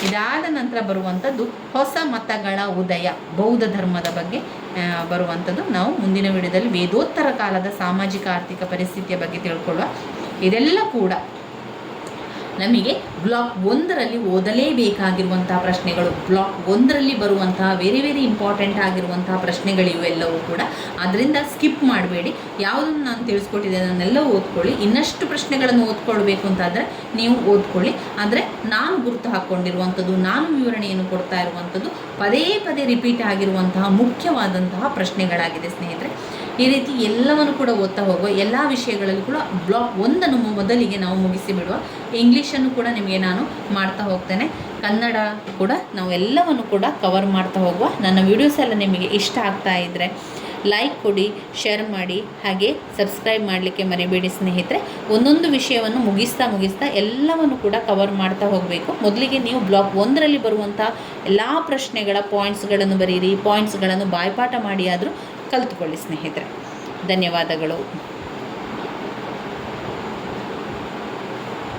ಇದಾದ ನಂತರ ಬರುವಂಥದ್ದು ಹೊಸ ಮತಗಳ ಉದಯ, ಬೌದ್ಧ ಧರ್ಮದ ಬಗ್ಗೆ ಬರುವಂಥದ್ದು. ನಾವು ಮುಂದಿನ ವಿಡಿಯೋದಲ್ಲಿ ವೇದೋತ್ತರ ಕಾಲದ ಸಾಮಾಜಿಕ ಆರ್ಥಿಕ ಪರಿಸ್ಥಿತಿಯ ಬಗ್ಗೆ ತಿಳ್ಕೊಳ್ಳುವ. ಇದೆಲ್ಲ ಕೂಡ ನಮಗೆ ಬ್ಲಾಕ್ 1ರಲ್ಲಿ ಓದಲೇಬೇಕಾಗಿರುವಂತಹ ಪ್ರಶ್ನೆಗಳು. ಬ್ಲಾಕ್ 1ರಲ್ಲಿ ಬರುವಂತಹ ವೆರಿ ಇಂಪಾರ್ಟೆಂಟ್ ಆಗಿರುವಂತಹ ಪ್ರಶ್ನೆಗಳಿವೆಲ್ಲವೂ ಕೂಡ. ಅದರಿಂದ ಸ್ಕಿಪ್ ಮಾಡಬೇಡಿ. ಯಾವುದನ್ನು ನಾನು ತಿಳಿಸ್ಕೊಟ್ಟಿದ್ದೆ ಅದನ್ನೆಲ್ಲ ಓದ್ಕೊಳ್ಳಿ. ಇನ್ನಷ್ಟು ಪ್ರಶ್ನೆಗಳನ್ನು ಓದ್ಕೊಳ್ಬೇಕು ಅಂತಾದರೆ ನೀವು ಓದ್ಕೊಳ್ಳಿ. ಆದರೆ ನಾನು ಗುರುತು ಹಾಕ್ಕೊಂಡಿರುವಂಥದ್ದು, ನಾನು ವಿವರಣೆಯನ್ನು ಕೊಡ್ತಾ ಇರುವಂಥದ್ದು ಪದೇ ರಿಪೀಟ್ ಆಗಿರುವಂತಹ ಮುಖ್ಯವಾದಂತಹ ಪ್ರಶ್ನೆಗಳಾಗಿದೆ ಸ್ನೇಹಿತರೆ. ಈ ರೀತಿ ಎಲ್ಲವನ್ನು ಕೂಡ ಓದ್ತಾ ಹೋಗುವ. ಎಲ್ಲ ವಿಷಯಗಳಲ್ಲೂ ಕೂಡ ಬ್ಲಾಕ್ 1 ಮೊದಲಿಗೆ ನಾವು ಮುಗಿಸಿ ಬಿಡುವ. ಇಂಗ್ಲೀಷನ್ನು ಕೂಡ ನಿಮಗೆ ನಾನು ಮಾಡ್ತಾ ಹೋಗ್ತೇನೆ, ಕನ್ನಡ ಕೂಡ ನಾವು ಎಲ್ಲವನ್ನು ಕೂಡ ಕವರ್ ಮಾಡ್ತಾ ಹೋಗುವ. ನನ್ನ ವಿಡಿಯೋಸ್ ಎಲ್ಲ ನಿಮಗೆ ಇಷ್ಟ ಆಗ್ತಾ ಇದ್ದರೆ ಲೈಕ್ ಕೊಡಿ, ಶೇರ್ ಮಾಡಿ, ಹಾಗೆ ಸಬ್ಸ್ಕ್ರೈಬ್ ಮಾಡಲಿಕ್ಕೆ ಮರಿಬೇಡಿ ಸ್ನೇಹಿತರೆ. ಒಂದೊಂದು ವಿಷಯವನ್ನು ಮುಗಿಸ್ತಾ ಎಲ್ಲವನ್ನು ಕೂಡ ಕವರ್ ಮಾಡ್ತಾ ಹೋಗಬೇಕು. ಮೊದಲಿಗೆ ನೀವು ಬ್ಲಾಕ್ 1ರಲ್ಲಿ ಬರುವಂಥ ಎಲ್ಲ ಪ್ರಶ್ನೆಗಳ ಪಾಯಿಂಟ್ಸ್ಗಳನ್ನು ಬರೀರಿ, ಪಾಯಿಂಟ್ಸ್ಗಳನ್ನು ಬಾಯ್ಪಾಠ ಮಾಡಿ ಆದರೂ ಕಲಿತುಕೊಳ್ಳಿ ಸ್ನೇಹಿತರೆ. ಧನ್ಯವಾದಗಳು.